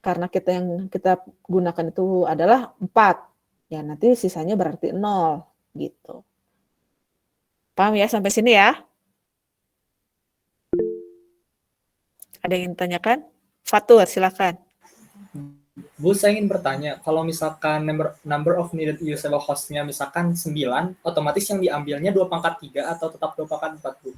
karena yang kita gunakan itu adalah 4. Ya, nanti sisanya berarti 0 gitu. Paham ya sampai sini ya? Ada yang ditanyakan? Fatur, silakan. Bu, saya ingin bertanya, kalau misalkan number of needed usable host-nya misalkan 9, otomatis yang diambilnya 2/3 atau tetap 2/4, Bu?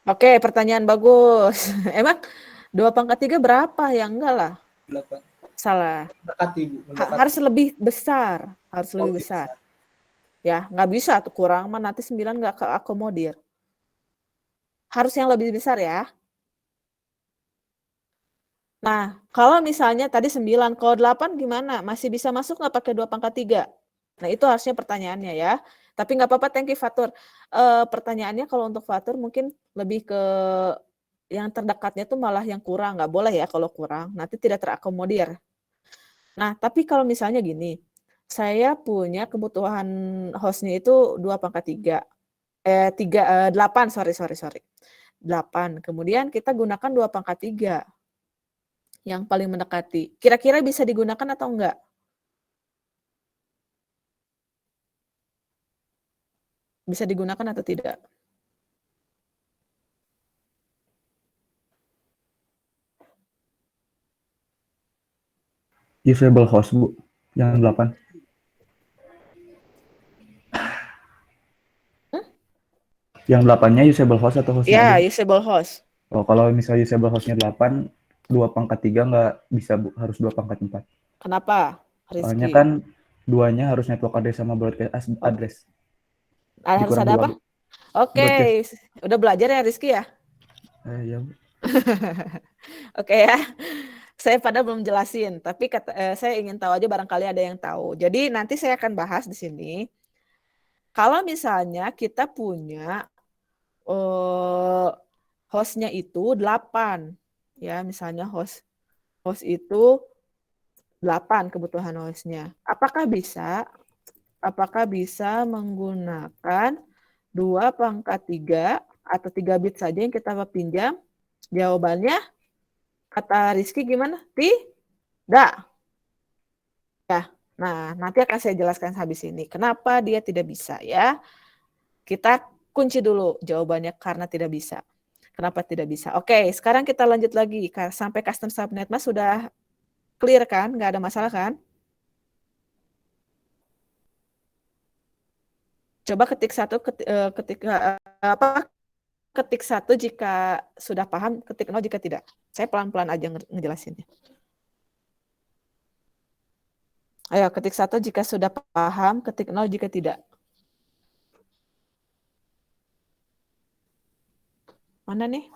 Oke, pertanyaan bagus. Emang 2/3 berapa? Ya enggak lah. 8. Salah. Mendekati, Bu. Mendekati. Harus lebih besar. Harus lebih besar. Besar. Ya, nggak bisa tuh kurang, nanti 9 nggak keakomodir. Harus yang lebih besar ya. Nah, kalau misalnya tadi 9, kalau 8 gimana? Masih bisa masuk nggak pakai 2/3? Nah, itu harusnya pertanyaannya ya. Tapi nggak apa-apa, thank you Fatur. Pertanyaannya kalau untuk Fatur mungkin lebih ke yang terdekatnya tuh malah yang kurang. Nggak boleh ya kalau kurang, nanti tidak terakomodir. Nah, tapi kalau misalnya gini, saya punya kebutuhan hostnya itu 2/3. 8, sorry. 8. Kemudian kita gunakan 2/3. Yang paling mendekati. Kira-kira bisa digunakan atau enggak? Bisa digunakan atau tidak? Usable host, Bu. Yang 8. Yang 8-nya usable host atau hostnya Ya, aja? usable host. Oh, kalau misalnya usable hostnya 8, 2/3 nggak bisa, Bu. Harus 2/4. Kenapa, Rizky? Soalnya kan 2-nya harus network address sama broadcast address. Harus ada apa? Oke, udah belajar ya Rizky ya? Ya, Bu. Oke ya. Saya pada belum jelasin, tapi saya ingin tahu aja barangkali ada yang tahu. Jadi nanti saya akan bahas di sini. Kalau misalnya kita punya hostnya itu 8, ya misalnya host itu 8 kebutuhan hostnya. Apakah bisa menggunakan 2/3 atau 3 bit saja yang kita pinjam? Jawabannya kata Rizky gimana? Tidak. Ya, nah nanti akan saya jelaskan habis ini. Kenapa dia tidak bisa ya? Kita kunci dulu jawabannya karena tidak bisa. Kenapa tidak bisa? Oke, sekarang kita lanjut lagi. Sampai custom subnet mas sudah clear kan? Nggak ada masalah kan? Coba ketik 1 ketik 1 jika sudah paham, ketik 0 jika tidak. Saya pelan-pelan aja ngejelasinnya. Ayo ketik 1 jika sudah paham, ketik 0 jika tidak. Mana nih?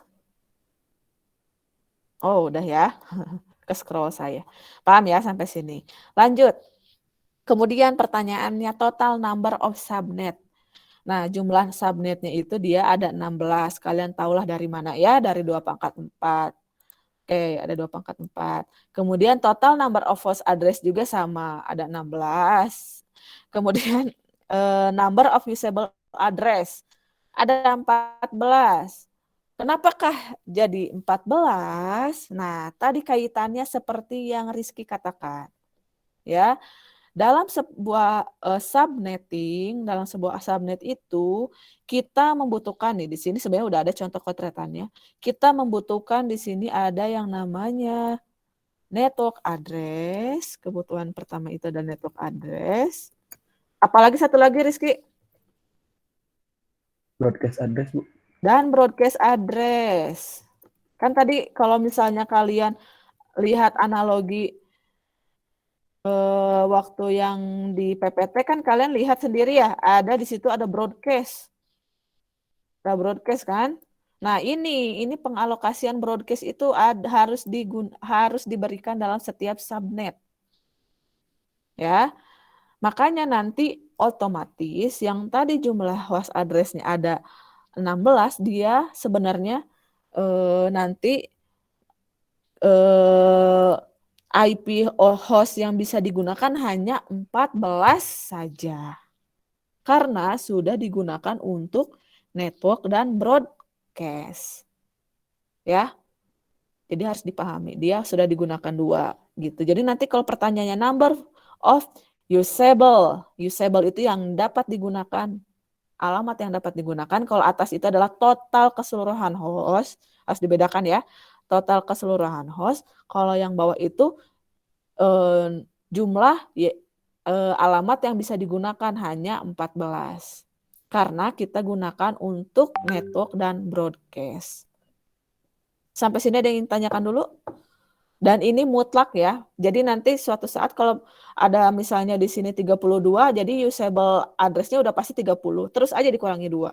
Oh, udah ya. Ke scroll saya. Paham ya sampai sini. Lanjut. Kemudian pertanyaannya total number of subnet. Nah, jumlah subnetnya itu dia ada 16. Kalian tahulah dari mana ya? Dari 2/4. Oke, ada 2/4. Kemudian total number of host address juga sama, ada 16. Kemudian number of usable address ada 14. Kenapakah jadi 14? Nah, tadi kaitannya seperti yang Rizky katakan. Ya. Dalam sebuah dalam sebuah subnet itu kita membutuhkan nih di sini sebenarnya udah ada contoh kotretannya. Kita membutuhkan di sini ada yang namanya network address. Kebutuhan pertama itu ada network address. Apalagi satu lagi Rizky? Broadcast address, Bu. Dan broadcast address. Kan tadi kalau misalnya kalian lihat analogi waktu yang di PPT kan kalian lihat sendiri ya, ada di situ ada broadcast. Ada broadcast kan? Nah, ini pengalokasian broadcast itu harus diberikan dalam setiap subnet. Ya. Makanya nanti otomatis yang tadi jumlah host address-nya ada 16, dia sebenarnya nanti IP host yang bisa digunakan hanya 14 saja. Karena sudah digunakan untuk network dan broadcast. Ya. Jadi harus dipahami, dia sudah digunakan 2 gitu. Jadi nanti kalau pertanyaannya number of usable itu yang dapat digunakan, alamat yang dapat digunakan. Kalau atas itu adalah total keseluruhan host, harus dibedakan ya. Total keseluruhan host. Kalau yang bawah itu jumlah alamat yang bisa digunakan hanya 14. Karena kita gunakan untuk network dan broadcast. Sampai sini ada yang ingin tanyakan dulu? Dan ini mutlak ya. Jadi nanti suatu saat kalau ada misalnya di sini 32, jadi usable address-nya udah pasti 30. Terus aja dikurangi 2.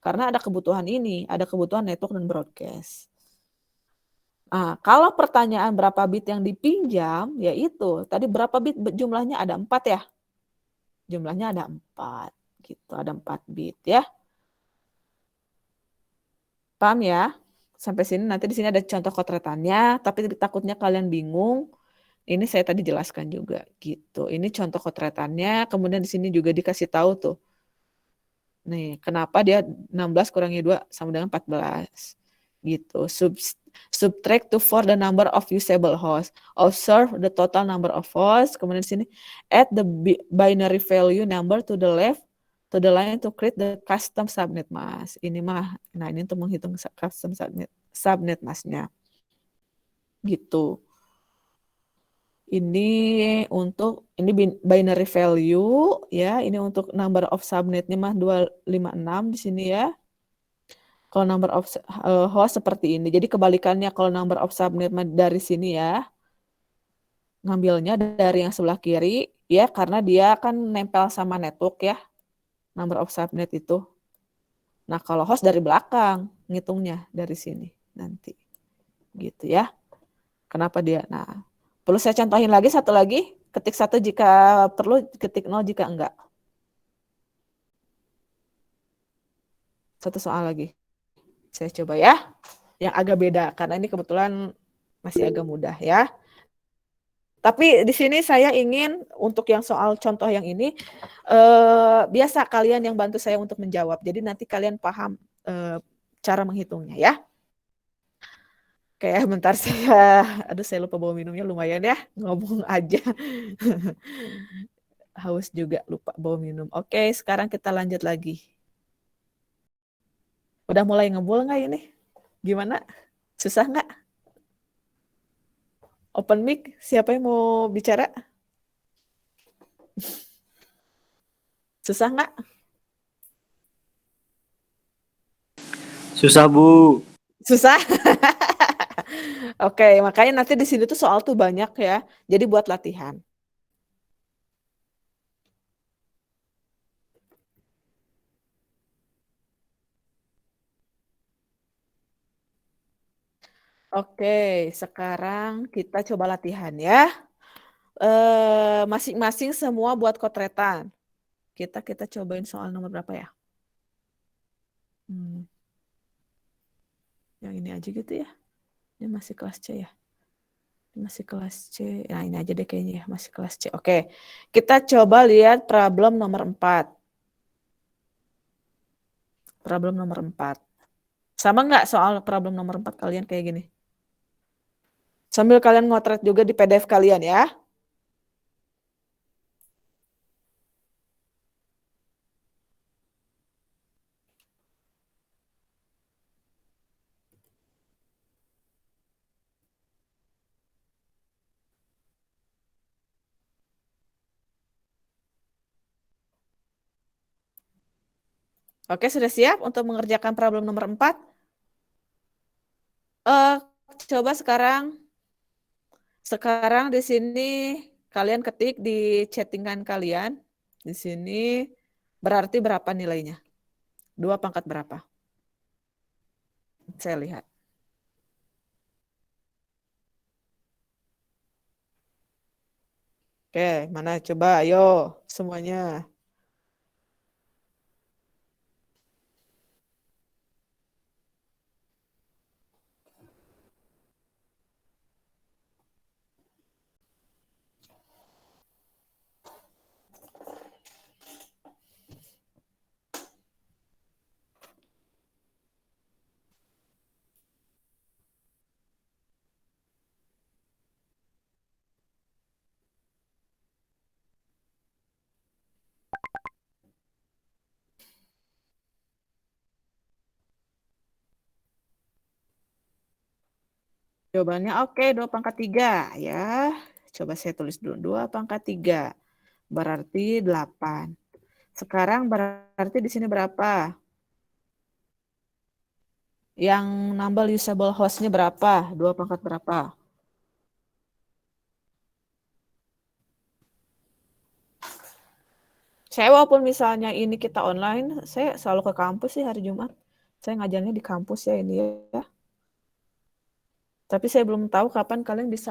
Karena ada kebutuhan ini, ada kebutuhan network dan broadcast. Nah, kalau pertanyaan berapa bit yang dipinjam, yaitu tadi berapa bit jumlahnya ada 4 ya. Jumlahnya ada 4 gitu, ada 4 bit ya. Paham ya? Sampai sini nanti di sini ada contoh kotretannya, tapi takutnya kalian bingung. Ini saya tadi jelaskan juga gitu. Ini contoh kotretannya, kemudian di sini juga dikasih tahu tuh. Nih, kenapa dia 16 kurangi 2 sama dengan 14. Gitu. Subtract to for the number of usable hosts. Observe the total number of hosts. Kemudian di sini add the binary value number to the left to the line to create the custom subnet mask. Ini mah, nah ini untuk menghitung custom subnet masknya. Gitu. Ini untuk ini binary value ya, ini untuk number of subnetnya mah 256 di sini ya. Kalau number of host seperti ini. Jadi kebalikannya kalau number of subnet dari sini ya. Ngambilnya dari yang sebelah kiri ya, karena dia kan nempel sama network ya. Number of subnet itu. Nah, kalau host dari belakang, ngitungnya dari sini nanti. Gitu ya. Kenapa dia? Nah, perlu saya contohin lagi satu lagi. Ketik 1 jika perlu, ketik 0 jika enggak. Satu soal lagi. Saya coba ya. Yang agak beda, karena ini kebetulan masih agak mudah ya. Tapi di sini saya ingin untuk yang soal contoh yang ini, biasa kalian yang bantu saya untuk menjawab. Jadi nanti kalian paham cara menghitungnya ya. Oke, bentar saya lupa bawa minumnya, lumayan ya, ngomong aja. Haus juga, lupa bawa minum. Oke, sekarang kita lanjut lagi. Udah mulai ngebul nggak ini? Gimana? Susah nggak? Open mic, siapa yang mau bicara? Susah nggak? Susah, Bu. Susah? Oke, makanya nanti di sini tuh soal tuh banyak ya. Jadi buat latihan. Oke, sekarang kita coba latihan ya. Masing-masing semua buat kotretan. Kita cobain soal nomor berapa ya? Yang ini aja gitu ya. Ini masih kelas C ya. Ini masih kelas C. Nah, ini aja deh kayaknya ya, masih kelas C. Oke. Kita coba lihat problem nomor 4. Problem nomor 4. Sama nggak soal problem nomor 4 kalian kayak gini? Sambil kalian ngotret juga di PDF kalian ya. Oke, sudah siap untuk mengerjakan problem nomor 4? Coba sekarang di sini kalian ketik di chattingan kalian. Di sini berarti berapa nilainya? 2 pangkat berapa? Saya lihat. Oke, mana coba ayo semuanya. Jawabannya oke, 2 pangkat 3 ya. Coba saya tulis dulu. 2 pangkat 3 berarti 8. Sekarang berarti di sini berapa? Yang number usable host-nya berapa? 2 pangkat berapa? Saya walaupun misalnya ini kita online, saya selalu ke kampus sih hari Jumat. Saya ngajarnya di kampus ya ini ya. Tapi saya belum tahu kapan kalian bisa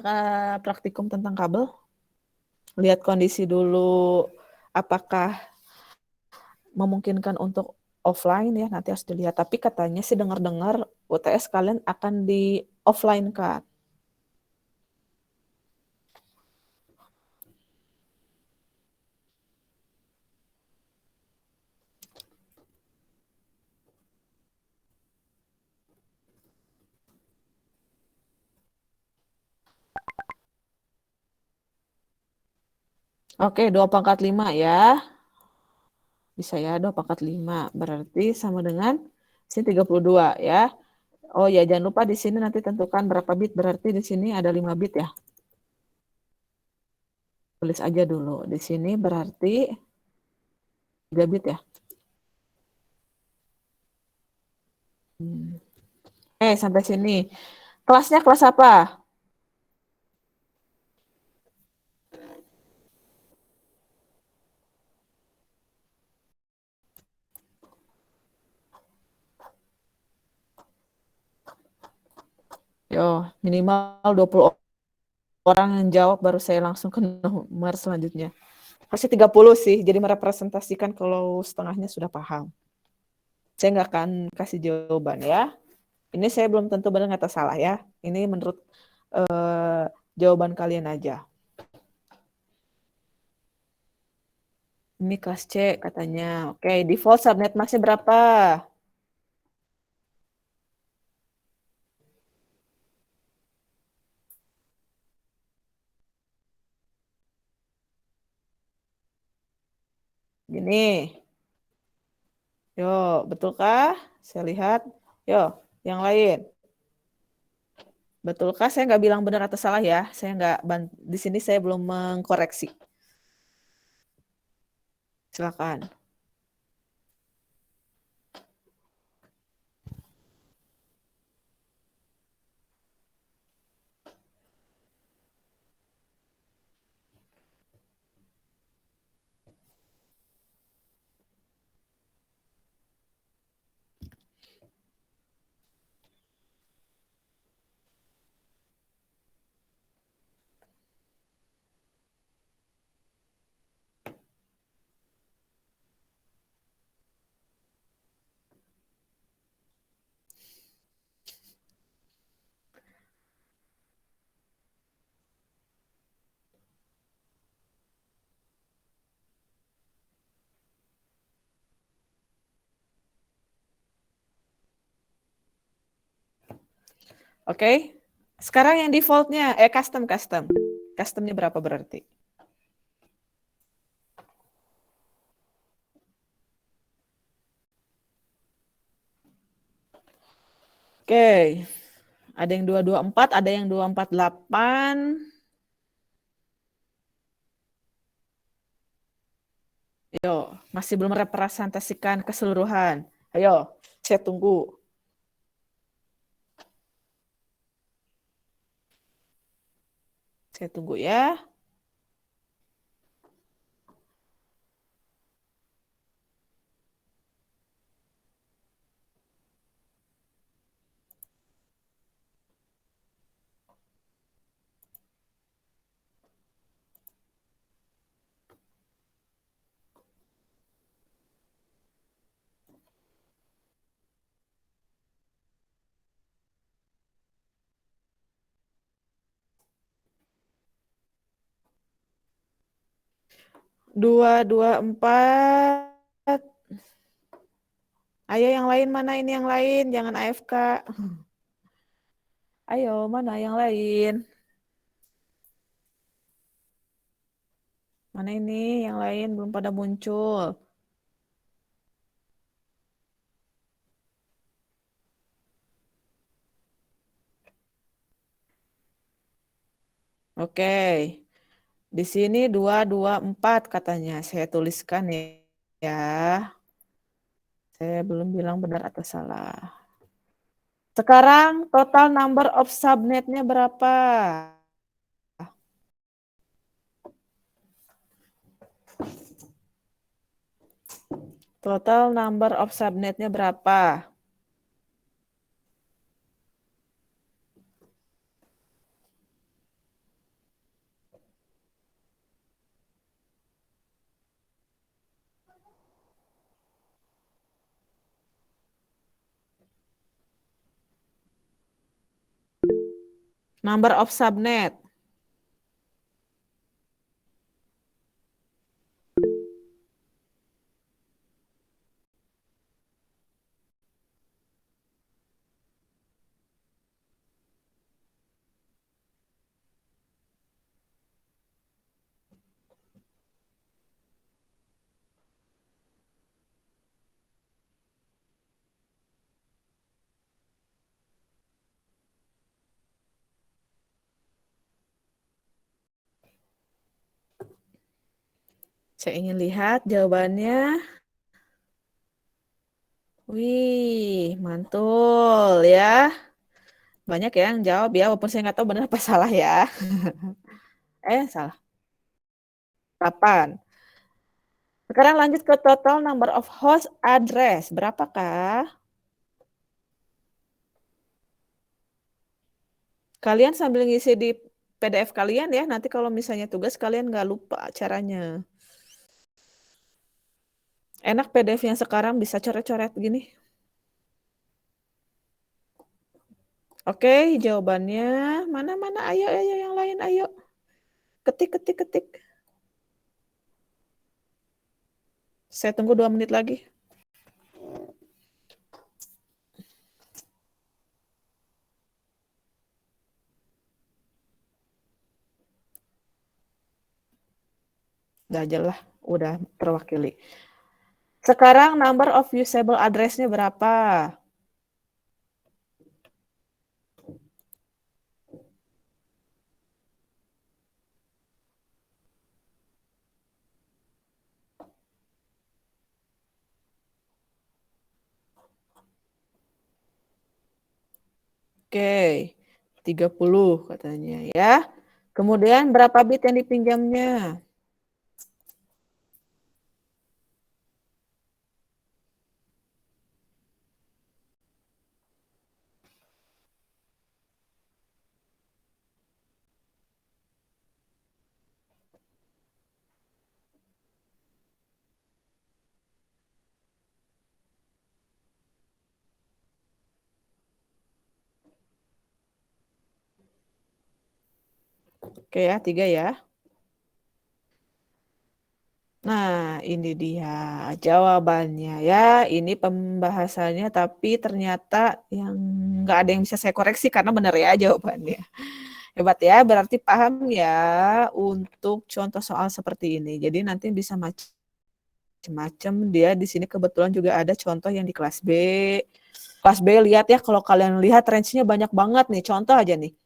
praktikum tentang kabel. Lihat kondisi dulu apakah memungkinkan untuk offline ya, nanti harus dilihat. Tapi katanya sih dengar-dengar UTS kalian akan di offline kan. Oke, 2 pangkat 5 ya. Bisa ya, 2 pangkat 5. Berarti sama dengan sini 32 ya. Oh ya, jangan lupa di sini nanti tentukan berapa bit. Berarti di sini ada 5 bit ya. Tulis aja dulu. Di sini berarti 3 bit ya. Sampai sini. Kelasnya kelas apa? Yo, minimal 20 orang yang jawab baru saya langsung ke nomor selanjutnya. Pasti 30 sih, jadi merepresentasikan kalau setengahnya sudah paham. Saya nggak akan kasih jawaban ya. Ini saya belum tentu benar atau salah ya. Ini menurut jawaban kalian aja. Ini kelas C katanya. Oke, default subnet mask-nya berapa? Gini. Yo, betulkah? Saya lihat. Yo, yang lain. Betulkah? Saya nggak bilang benar atau salah ya. Saya nggak di sini saya belum mengkoreksi. Silakan. Oke. Sekarang yang defaultnya, custom. Customnya berapa berarti? Oke. Ada yang 224, ada yang 248. Ayo, masih belum merepresentasikan keseluruhan. Ayo, saya tunggu. Saya tunggu ya. 224. Ayo yang lain mana ini yang lain, jangan AFK. Ayo, mana yang lain? Mana ini yang lain belum pada muncul. Oke. Di sini 224 katanya. Saya tuliskan ya. Saya belum bilang benar atau salah. Sekarang total number of subnetnya berapa? Total number of subnetnya berapa? Number of subnet. Saya ingin lihat jawabannya. Wih, mantul ya. Banyak ya yang jawab ya, walaupun saya nggak tahu benar apa salah ya. Salah. 8. Sekarang lanjut ke total number of host address. Berapakah? Kalian sambil ngisi di PDF kalian ya. Nanti kalau misalnya tugas kalian nggak lupa caranya. Enak PDF yang sekarang bisa coret-coret gini. Oke, jawabannya mana-mana? Ayo yang lain, ayo. Ketik. Saya tunggu 2 menit lagi. Udah aja lah, udah terwakili. Sekarang number of usable address-nya berapa? Oke, 30 katanya ya. Kemudian berapa bit yang dipinjamnya? Oke ya, 3 ya. Nah, ini dia jawabannya ya. Ini pembahasannya, tapi ternyata yang nggak ada yang bisa saya koreksi karena benar ya jawabannya. Hebat ya, berarti paham ya untuk contoh soal seperti ini. Jadi nanti bisa macam-macam. Dia di sini kebetulan juga ada contoh yang di kelas B. Kelas B lihat ya, kalau kalian lihat range-nya banyak banget nih. Contoh aja nih.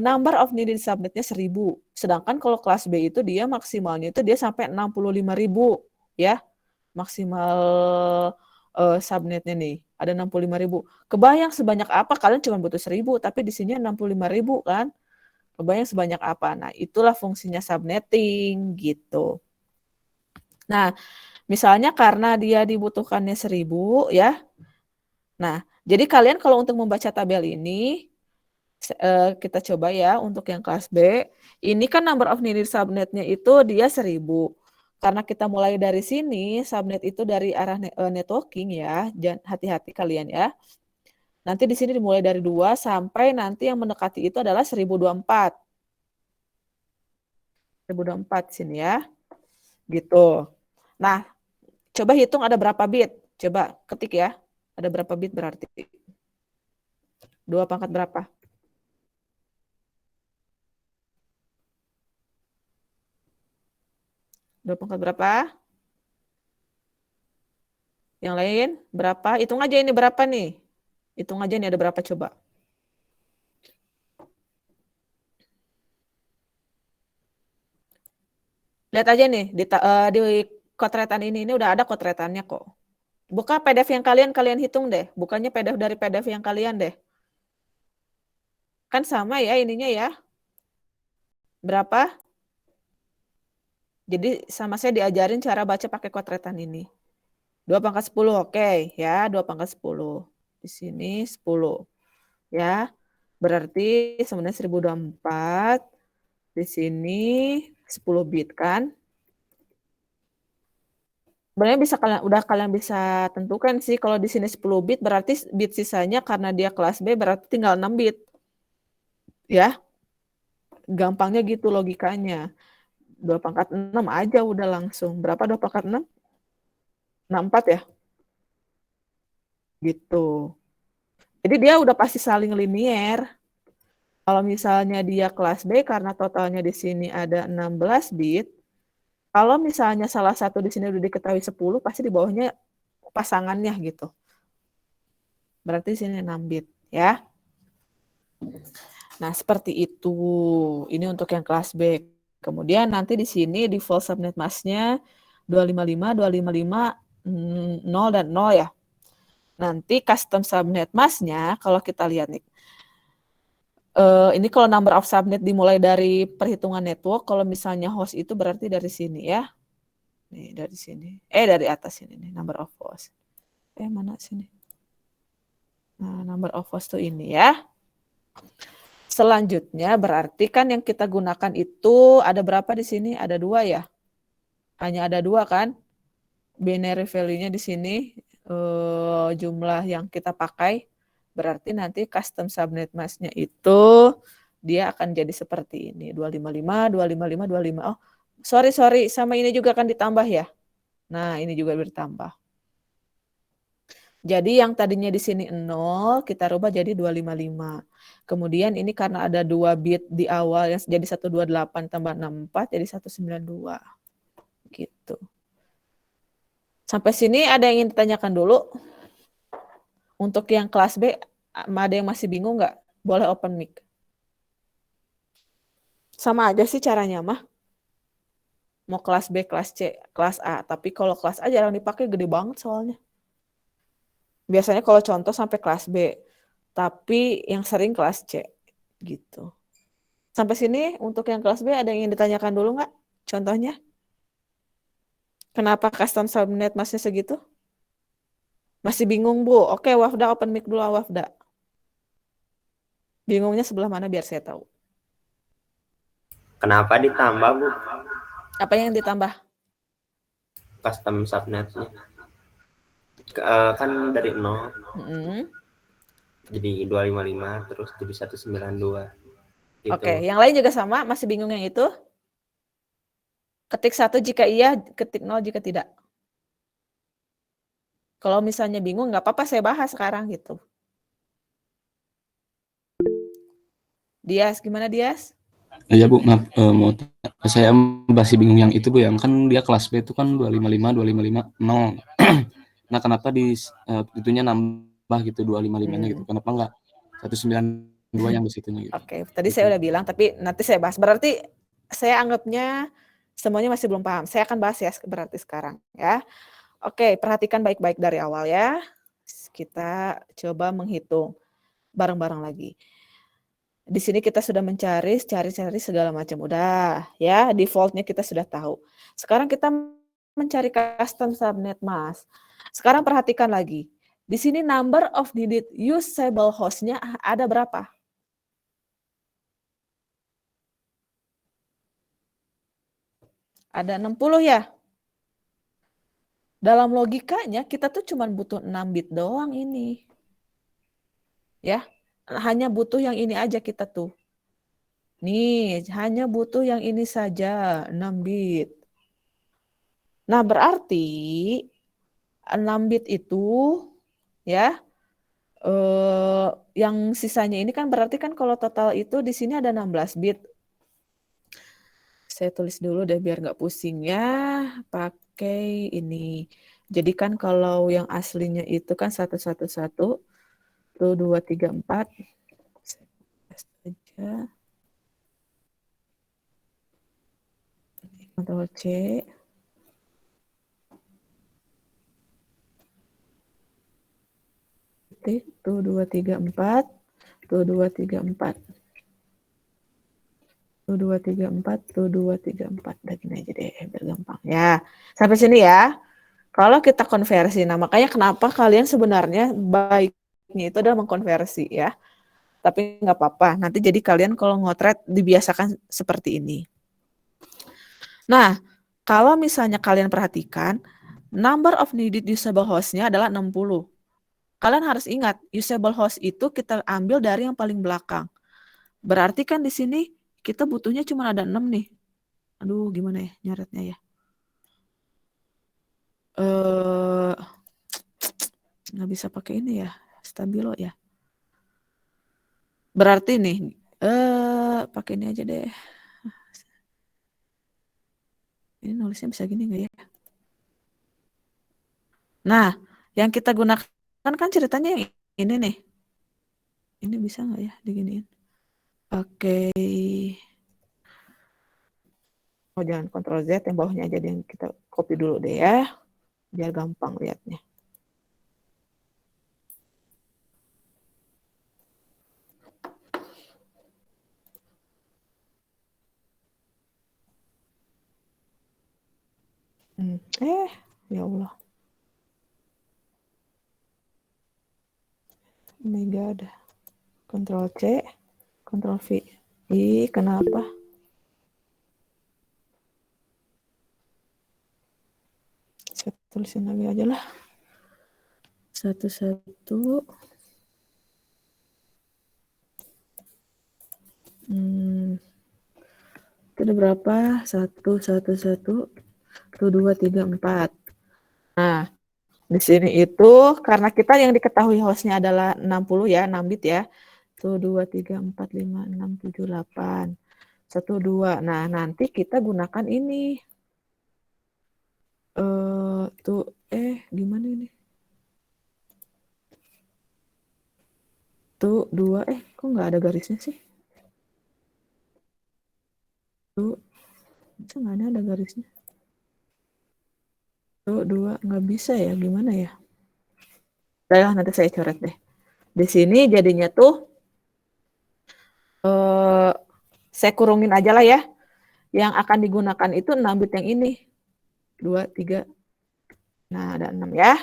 Number of needed subnetnya 1000. Sedangkan kalau kelas B itu dia maksimalnya itu dia sampai 65.000 ya. Maksimal subnetnya nih ada 65.000. Kebayang sebanyak apa, kalian cuma butuh 1000 tapi di sini 65.000 kan. Kebayang sebanyak apa. Nah, itulah fungsinya subnetting gitu. Nah, misalnya karena dia dibutuhkannya 1000 ya. Nah, jadi kalian kalau untuk membaca tabel ini kita coba ya untuk yang kelas B. Ini kan number of needed subnetnya itu dia 1000. Karena kita mulai dari sini, subnet itu dari arah networking ya. Jangan hati-hati kalian ya. Nanti di sini dimulai dari 2 sampai nanti yang mendekati itu adalah 1024. 1024 sini ya. Gitu. Nah, coba hitung ada berapa bit. Coba ketik ya. Ada berapa bit berarti? 2 pangkat berapa? Dua pangkat berapa? Yang lain berapa? Hitung aja ini berapa nih. Hitung aja nih ada berapa coba. Lihat aja nih di kotretan ini udah ada kotretannya kok. Buka PDF yang kalian hitung deh. Bukannya PDF dari PDF yang kalian deh. Kan sama ya ininya ya. Berapa? Jadi sama saya diajarin cara baca pakai kotretan ini. 2 pangkat 10, oke ya. 2 pangkat 10. Di sini 10. Ya. Berarti sebenarnya 1024. Di sini 10 bit kan. Sebenarnya kalian bisa tentukan sih kalau di sini 10 bit berarti bit sisanya karena dia kelas B berarti tinggal 6 bit. Ya. Gampangnya gitu logikanya. 2 pangkat 6 aja udah langsung. Berapa 2 pangkat 6? 64 ya? Gitu. Jadi dia udah pasti saling linier. Kalau misalnya dia kelas B karena totalnya di sini ada 16 bit, kalau misalnya salah satu di sini udah diketahui 10, pasti di bawahnya pasangannya gitu. Berarti di sini 6 bit ya. Nah, seperti itu. Ini untuk yang kelas B. Kemudian nanti di sini default subnet mask-nya 255, 255, 0 dan 0 ya. Nanti custom subnet mask-nya kalau kita lihat nih. Ini kalau number of subnet dimulai dari perhitungan network, kalau misalnya host itu berarti dari sini ya. Nih, dari sini. Dari atas ini nih, number of host. Mana sini? Nah, number of host tuh ini ya. Selanjutnya berarti kan yang kita gunakan itu ada berapa di sini? Ada 2 ya. Hanya ada 2 kan? Binary value-nya di sini jumlah yang kita pakai. Berarti nanti custom subnet mask-nya itu dia akan jadi seperti ini. 255, 255, 25. Oh, sorry. Sama ini juga akan ditambah ya. Nah, ini juga bertambah. Jadi yang tadinya di sini 0, kita rubah jadi 255. Kemudian ini karena ada 2 bit di awal yang jadi 128 tambah 64 jadi 192. Gitu. Sampai sini ada yang ingin ditanyakan dulu? Untuk yang kelas B, ada yang masih bingung nggak? Boleh open mic. Sama aja sih caranya mah. Mau kelas B, kelas C, kelas A. Tapi kalau kelas A jarang dipakai, gede banget soalnya. Biasanya kalau contoh sampai kelas B. Tapi yang sering kelas C. Gitu. Sampai sini untuk yang kelas B ada yang ingin ditanyakan dulu nggak? Contohnya? Kenapa custom subnet masih segitu? Masih bingung, Bu? Oke, Wafda open mic dulu, Wafda. Bingungnya sebelah mana biar saya tahu. Kenapa ditambah, Bu? Apa yang ditambah? Custom subnetnya. Kan dari 0. Jadi 255 terus jadi 192. Gitu. Oke, yang lain juga sama? Masih bingung yang itu? Ketik 1 jika iya, ketik 0 jika tidak. Kalau misalnya bingung, nggak apa-apa saya bahas sekarang gitu. Dias, gimana Dias? Ya Bu, maaf, saya masih bingung yang itu Bu, yang kan dia kelas B itu kan 255, 255, 0. Nah, kenapa di itunya nambah gitu 255-nya gitu? Kenapa enggak 192 yang di situnya gitu? Oke, tadi saya udah bilang, tapi nanti saya bahas. Berarti saya anggapnya semuanya masih belum paham. Saya akan bahas ya berarti sekarang ya. Oke, perhatikan baik-baik dari awal ya. Kita coba menghitung bareng-bareng lagi. Di sini kita sudah cari segala macam. Udah ya, defaultnya kita sudah tahu. Sekarang kita mencari custom subnet mask. Sekarang perhatikan lagi. Di sini number of needed usable host-nya ada berapa? Ada 60 ya? Dalam logikanya kita tuh cuma butuh 6 bit doang ini. Ya, hanya butuh yang ini aja kita tuh. Nih, hanya butuh yang ini saja, 6 bit. Nah, berarti 6 bit itu ya yang sisanya ini kan berarti kan kalau total itu di sini ada 16 bit. Saya tulis dulu deh biar nggak pusing ya. Pakai ini. Jadi kan kalau yang aslinya itu kan 111 tuh 234. Aja. Ctrl C. Tuh 234. Tuh 234. Tuh 234. Tuh 234. Udah gini aja deh biar gampang ya. Sampai sini ya. Kalau kita konversi, nah makanya kenapa kalian sebenarnya baiknya itu adalah mengkonversi ya. Tapi nggak apa-apa. Nanti jadi kalian kalau ngotret dibiasakan seperti ini. Nah, kalau misalnya kalian perhatikan, number of needed usable host-nya adalah 60. Kalian harus ingat, usable host itu kita ambil dari yang paling belakang. Berarti kan di sini kita butuhnya cuma ada 6 nih. Aduh, gimana ya nyaretnya ya? Nggak bisa pakai ini ya, stabilo ya. Berarti nih, pakai ini aja deh. Ini nulisnya bisa gini nggak ya? Nah, yang kita gunakan kan ceritanya yang ini nih. Ini bisa nggak ya diginiin? Pakai, oh jangan Ctrl Z, yang bawahnya aja yang kita copy dulu deh ya, biar gampang lihatnya. Ya Allah. Oh my God. Ctrl C, Ctrl V. Ih, kenapa? Saya tulisin lagi aja lah. 11. Itu ada berapa? 1, 1, 1, 2, 3, 4. Nah, di sini itu karena kita yang diketahui hostnya adalah 60 ya, 6 bit ya. 1, 2, 3, 4, 5, 6, 7, 8. 1, 2. Nah, nanti kita gunakan ini. Gimana ini? Tuh, 2. Kok nggak ada garisnya sih? Tuh, bisa nggak ada garisnya? Tuh, 2. Nggak bisa ya, gimana ya? Udah, nanti saya coret deh. Di sini jadinya tuh, saya kurungin aja lah ya. Yang akan digunakan itu 6 bit yang ini. 2, 3. Nah, ada 6 ya.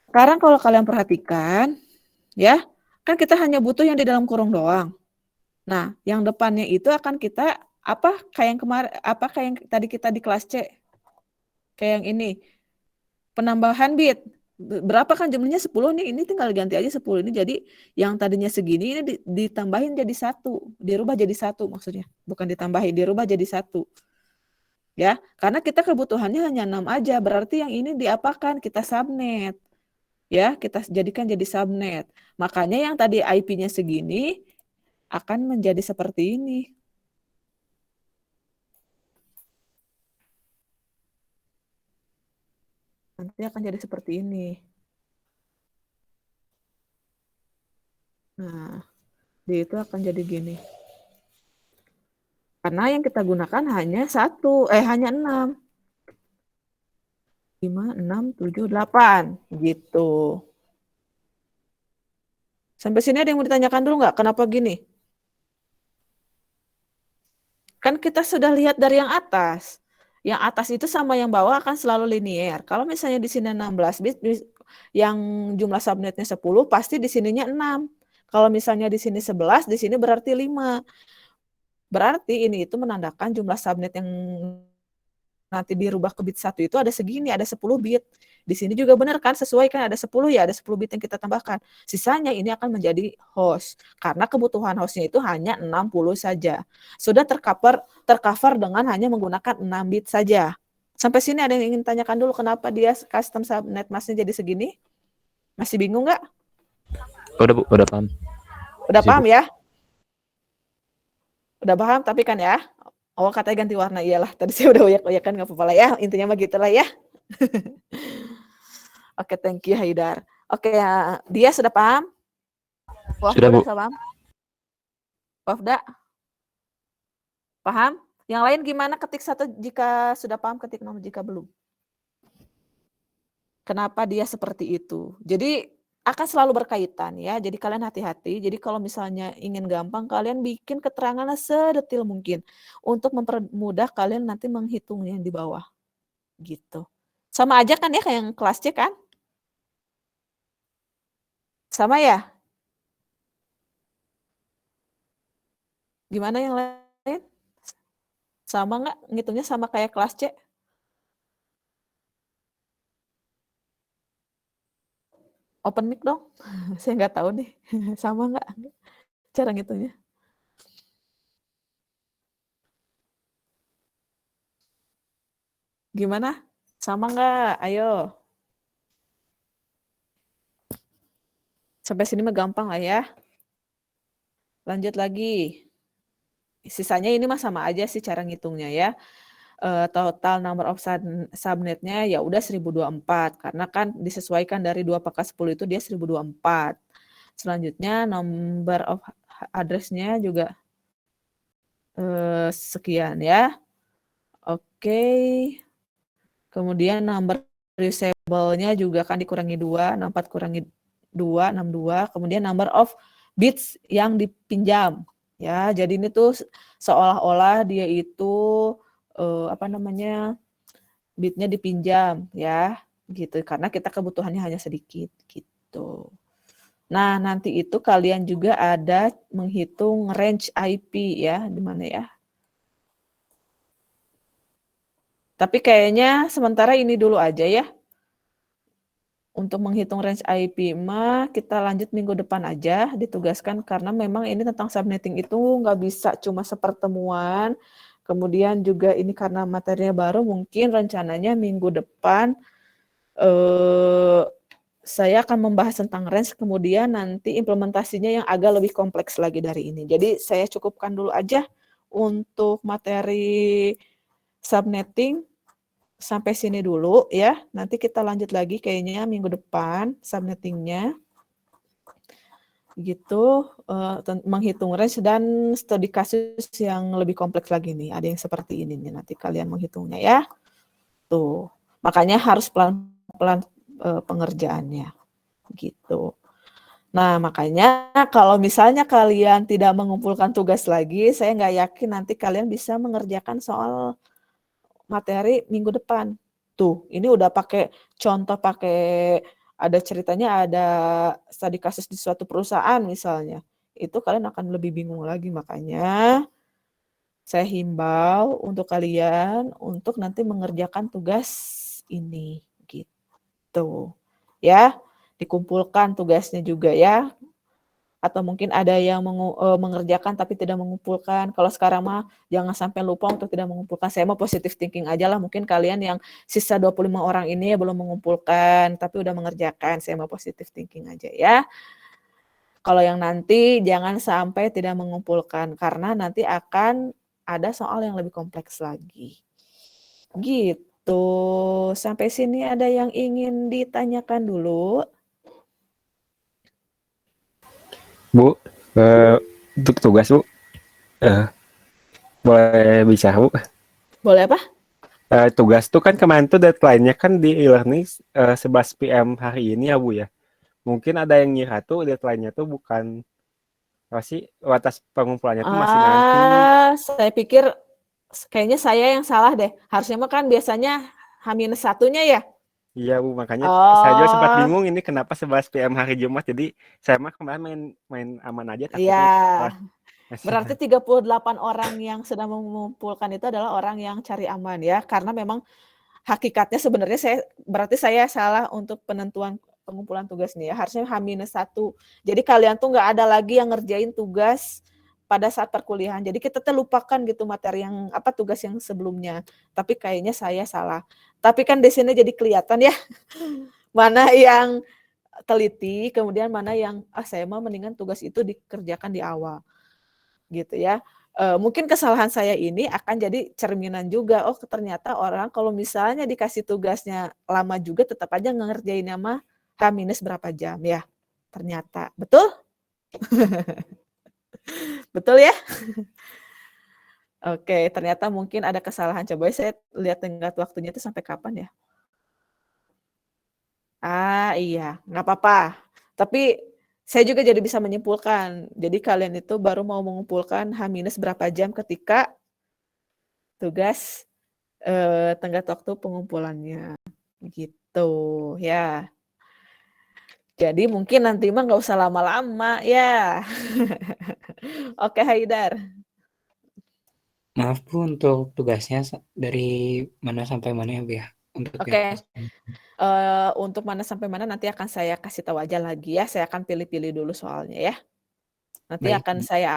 Sekarang kalau kalian perhatikan, ya, kan kita hanya butuh yang di dalam kurung doang. Nah, yang depannya itu akan kita kayak yang kemarin, kayak yang tadi kita di kelas C. Kayak yang ini. Penambahan bit. Berapa kan jumlahnya 10 nih, ini tinggal ganti aja 10 ini jadi yang tadinya segini ini ditambahin jadi 1, dirubah jadi 1 maksudnya. Bukan ditambahin, dirubah jadi 1. Ya, karena kita kebutuhannya hanya 6 aja, berarti yang ini diapakan? Kita subnet. Ya, kita jadikan jadi subnet. Makanya yang tadi IP-nya segini akan menjadi seperti ini. Nanti akan jadi seperti ini. Nah, itu akan jadi gini. Karena yang kita gunakan hanya 6. 5, 6, 7, 8. Gitu. Sampai sini ada yang mau ditanyakan dulu nggak? Kenapa gini? Kan kita sudah lihat dari yang atas. Yang atas itu sama yang bawah akan selalu linear. Kalau misalnya di sini 16 bit, yang jumlah subnetnya 10, pasti di sininya 6. Kalau misalnya di sini 11, di sini berarti 5. Berarti ini itu menandakan jumlah subnet yang nanti dirubah ke bit 1 itu ada segini, ada 10 bit. Di sini juga benar kan, sesuai kan ada 10 ya, ada 10 bit yang kita tambahkan. Sisanya ini akan menjadi host. Karena kebutuhan hostnya itu hanya 60 saja. Sudah tercover dengan hanya menggunakan 6 bit saja. Sampai sini ada yang ingin tanyakan dulu kenapa dia custom subnet masknya jadi segini? Masih bingung nggak? Udah Bu, udah paham. Udah Sip, paham Bu. ya? Udah paham tapi kan ya? Oh katanya ganti warna, iyalah. Tadi saya udah uyak-uyak kan nggak apa-apa lah ya. Intinya mah gitu lah ya. Oke, thank you Haidar. Oke, dia sudah paham? Wah, Sudah, Bu. sudah paham? Wafda? Paham? Yang lain gimana ketik satu jika sudah paham, ketik nomor jika belum. Kenapa dia seperti itu? Jadi akan selalu berkaitan ya. Jadi kalian hati-hati. Jadi kalau misalnya ingin gampang, kalian bikin keterangannya sedetil mungkin untuk mempermudah kalian nanti menghitungnya di bawah. Gitu. Sama aja kan ya kayak yang kelas C kan? Sama ya? Gimana yang lain? Sama nggak? Ngitungnya sama kayak kelas C? Open mic dong. Saya nggak tahu nih. Sama nggak cara ngitungnya? Gimana? Sama nggak? Ayo. Sampai sini mah gampang lah ya. Lanjut lagi. Sisanya ini mah sama aja sih cara ngitungnya ya. Total number of subnetnya ya udah 1024 karena kan disesuaikan dari 2 pangkat 10 itu dia 1024. Selanjutnya number of address-nya juga sekian ya. Oke. Kemudian number usable-nya juga kan dikurangi 2, 64 kurangi 2, 62. Kemudian number of bits yang dipinjam. Ya, jadi ini tuh seolah-olah dia itu bitnya dipinjam ya, gitu. Karena kita kebutuhannya hanya sedikit gitu. Nah, nanti itu kalian juga ada menghitung range IP ya, di mana ya? Tapi kayaknya sementara ini dulu aja ya. Untuk menghitung range IP mah kita lanjut minggu depan aja ditugaskan karena memang ini tentang subnetting itu nggak bisa cuma sepertemuan. Kemudian juga ini karena materinya baru mungkin rencananya minggu depan saya akan membahas tentang range kemudian nanti implementasinya yang agak lebih kompleks lagi dari ini. Jadi saya cukupkan dulu aja untuk materi subnetting. Sampai sini dulu ya. Nanti kita lanjut lagi kayaknya minggu depan subnettingnya. Gitu. Menghitung range dan studi kasus yang lebih kompleks lagi nih. Ada yang seperti ini nih nanti kalian menghitungnya ya. Tuh. Makanya harus pelan-pelan pengerjaannya. Gitu. Nah makanya kalau misalnya kalian tidak mengumpulkan tugas lagi, saya nggak yakin nanti kalian bisa mengerjakan soal materi minggu depan. Tuh, ini udah pakai contoh, pakai ada ceritanya, ada studi kasus di suatu perusahaan misalnya. Itu kalian akan lebih bingung lagi, makanya saya himbau untuk kalian untuk nanti mengerjakan tugas ini gitu. Ya, dikumpulkan tugasnya juga ya. Atau mungkin ada yang mengerjakan tapi tidak mengumpulkan. Kalau sekarang mah jangan sampai lupa untuk tidak mengumpulkan. Saya mah positive thinking aja lah. Mungkin kalian yang sisa 25 orang ini ya belum mengumpulkan tapi udah mengerjakan. Saya mah positive thinking aja ya. Kalau yang nanti jangan sampai tidak mengumpulkan karena nanti akan ada soal yang lebih kompleks lagi. Gitu. Sampai sini ada yang ingin ditanyakan dulu? Bu, untuk tugas Bu, boleh bisa Bu? Boleh apa? Tugas tuh kan kemarin tuh deadline-nya kan di e-learning 11 PM hari ini ya Bu ya. Mungkin ada yang ngira tuh deadline-nya tuh bukan apa sih, batas pengumpulannya tuh masih nanti. Saya pikir kayaknya saya yang salah deh. Harusnya mah kan biasanya H-1-nya ya. Iya Bu, makanya saya juga sempat bingung ini kenapa 11 PM hari Jumat. Jadi saya mah kemarin main aman aja takutnya. Iya. Berarti 38 orang yang sedang mengumpulkan itu adalah orang yang cari aman ya. Karena memang hakikatnya sebenarnya berarti saya salah untuk penentuan pengumpulan tugas nih ya. Harusnya H-1. Jadi kalian tuh nggak ada lagi yang ngerjain tugas pada saat perkuliahan. Jadi kita terlupakan gitu materi yang tugas yang sebelumnya. Tapi kayaknya saya salah. Tapi kan di sini jadi kelihatan ya mana yang teliti, kemudian mana yang saya mah mendingan tugas itu dikerjakan di awal. Gitu ya. Mungkin kesalahan saya ini akan jadi cerminan juga. Oh, ternyata orang kalau misalnya dikasih tugasnya lama juga tetap aja ngerjainnya mah H- berapa jam ya. Ternyata. Betul? Betul ya? Oke, ternyata mungkin ada kesalahan. Coba saya lihat tenggat waktunya itu sampai kapan ya? Iya, nggak apa-apa. Tapi saya juga jadi bisa menyimpulkan. Jadi kalian itu baru mau mengumpulkan H- berapa jam ketika tugas tenggat waktu pengumpulannya. Gitu ya. Jadi mungkin nanti mah nggak usah lama-lama ya. Oke, Haidar. Maaf Bu, untuk tugasnya dari mana sampai mana ya Bu ya? Untuk Oke. Untuk mana sampai mana nanti akan saya kasih tahu aja lagi ya. Saya akan pilih-pilih dulu soalnya ya. Nanti Baik, akan Bu. saya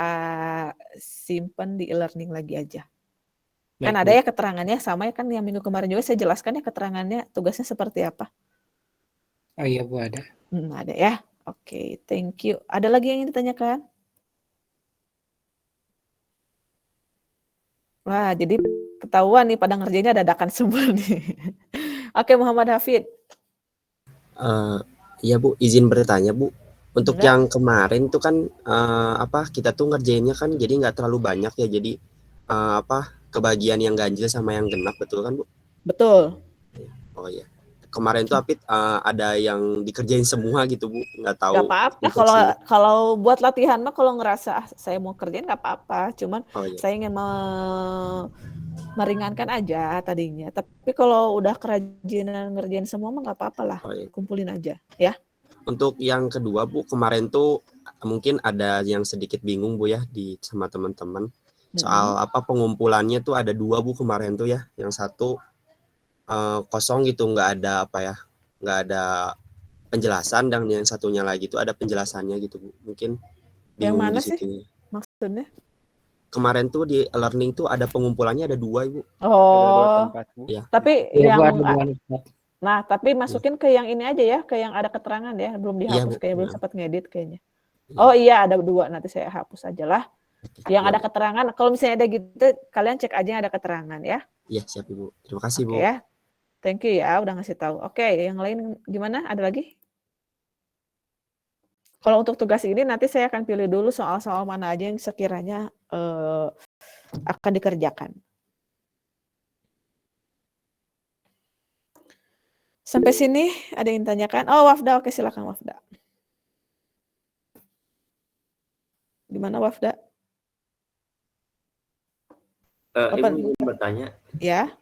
simpen di e-learning lagi aja. Kan Baik, ada Bu. ya keterangannya sama ya kan yang minggu kemarin juga saya jelaskan ya keterangannya tugasnya seperti apa. Oh iya Bu, ada. Ada ya. Oke, thank you. Ada lagi yang ingin ditanyakan? Wah, jadi ketahuan nih pada ngerjainnya dadakan semua nih. Oke, Muhammad Hafid. Iya Bu, izin bertanya Bu. Untuk Enggak. yang kemarin tuh kan kita tuh ngerjainnya kan jadi nggak terlalu banyak ya. Jadi kebagian yang ganjil sama yang genap, betul kan Bu? Betul. Oh iya. Kemarin tuh Apit ada yang dikerjain semua gitu Bu, nggak tahu Nggak apa-apa. instruksinya. Kalau buat latihan mah kalau ngerasa saya mau kerjain nggak apa-apa. Cuman Oh iya. saya ingin meringankan aja tadinya. Tapi kalau udah kerajinan ngerjain semua mah nggak apa-apa lah. Oh iya. Kumpulin aja ya. Untuk yang kedua Bu, kemarin tuh mungkin ada yang sedikit bingung Bu ya sama teman-teman. Soal pengumpulannya tuh ada 2 Bu kemarin tuh ya. Yang satu kosong gitu, nggak ada penjelasan, dan yang satunya lagi tuh ada penjelasannya gitu Bu. Mungkin Yang bingung mana di sih situ. maksudnya? Kemarin tuh di learning tuh ada pengumpulannya ada 2 Ibu. Ada 2 Oh, tempat Bu. Ya. tapi Iya Bu, yang ada 2. nah tapi masukin ke yang ini aja ya, ke yang ada keterangan ya, belum Iya dihapus Bu. kayaknya, belum Ya. sempat ngedit kayaknya. Iya. Oh iya ada 2, nanti saya hapus aja lah. Yang Iya, ada Bu. keterangan, kalau misalnya ada gitu, kalian cek aja yang ada keterangan ya. Iya siap Ibu. Terima kasih Oke Bu. ya. Thank you ya udah ngasih tahu. Oke, yang lain gimana? Ada lagi? Kalau untuk tugas ini nanti saya akan pilih dulu soal-soal mana aja yang sekiranya akan dikerjakan. Sampai sini ada yang tanyakan? Oh, Wafda, oke silakan Wafda. Gimana Wafda? Ibu ingin bertanya. Ya.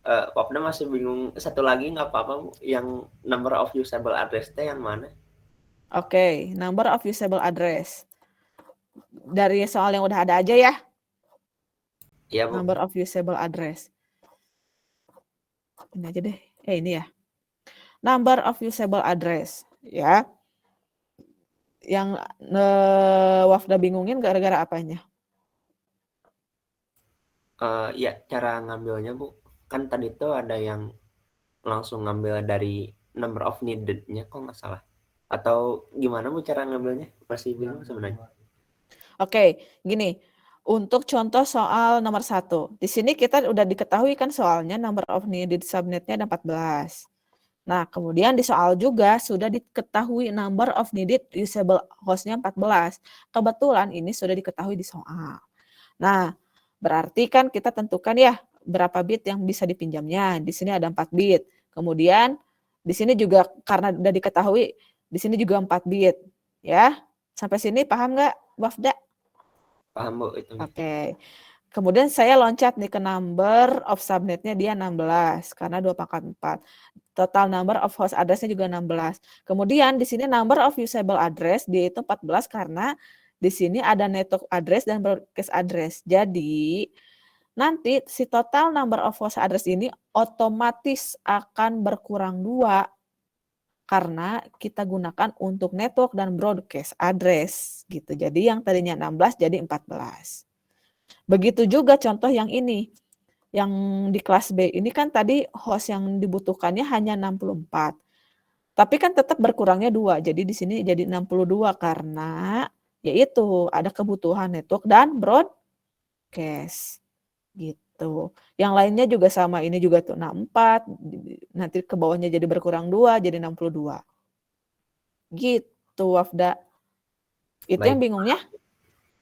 Wafda masih bingung satu lagi, nggak apa-apa Bu. Yang number of usable address yang mana? Oke, number of usable address. Dari soal yang udah ada aja ya. Iya Bu. Number of usable address. Ini aja deh. Ini ya. Number of usable address. Ya. Yang Wafda bingungin gara-gara apanya? Ya, cara ngambilnya Bu. Kan tadi tuh ada yang langsung ngambil dari number of needed-nya kok nggak salah. Atau gimana Bu cara ngambilnya? Masih bingung sebenarnya. Oke, gini. Untuk contoh soal nomor 1. Di sini kita udah diketahui kan soalnya number of needed subnetnya ada 14. Nah, kemudian di soal juga sudah diketahui number of needed usable host-nya 14. Kebetulan ini sudah diketahui di soal. Nah, berarti kan kita tentukan ya berapa bit yang bisa dipinjamnya. Di sini ada 4 bit. Kemudian di sini juga karena sudah diketahui di sini juga 4 bit. Ya, sampai sini paham nggak, Wafda? Paham Bu itu. Oke. Kemudian saya loncat nih ke number of subnetnya dia 16 karena 2/4. Total number of host address-nya juga 16. Kemudian di sini number of usable address dia itu 14 karena di sini ada network address dan broadcast address. Jadi nanti si total number of host address ini otomatis akan berkurang 2 karena kita gunakan untuk network dan broadcast address gitu. Jadi yang tadinya 16 jadi 14. Begitu juga contoh yang ini. Yang di kelas B ini kan tadi host yang dibutuhkannya hanya 64. Tapi kan tetap berkurangnya 2. Jadi di sini jadi 62 karena yaitu ada kebutuhan network dan broadcast gitu. Yang lainnya juga sama, ini juga tuh 64, nanti ke bawahnya jadi berkurang 2 jadi 62. Gitu Wafda. Itu yang Baik. bingungnya?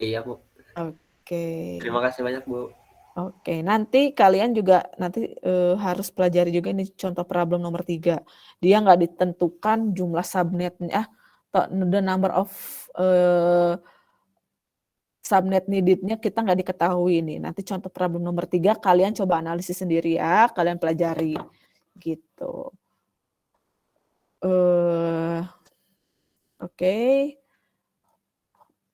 Iya, Bu. Oke. Terima kasih banyak, Bu. Oke, nanti kalian juga nanti harus pelajari juga ini contoh problem nomor 3. Dia nggak ditentukan jumlah subnetnya, the number of subnet needed-nya kita nggak diketahui nih. Nanti contoh problem nomor 3 kalian coba analisis sendiri ya, kalian pelajari gitu. Oke.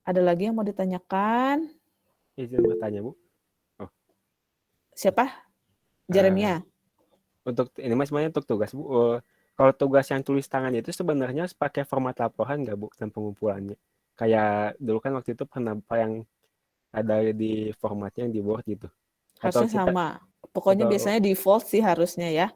Ada lagi yang mau ditanyakan? Izin bertanya, Bu. Siapa? Jeremia. Untuk ini mas sebenarnya untuk tugas, Bu. Kalau tugas yang tulis tangan itu sebenarnya harus pakai format laporan nggak, Bu, dan pengumpulannya? Kayak dulu kan waktu itu pernah yang ada di formatnya yang di Word gitu. Harusnya sama. Pokoknya biasanya default sih harusnya ya.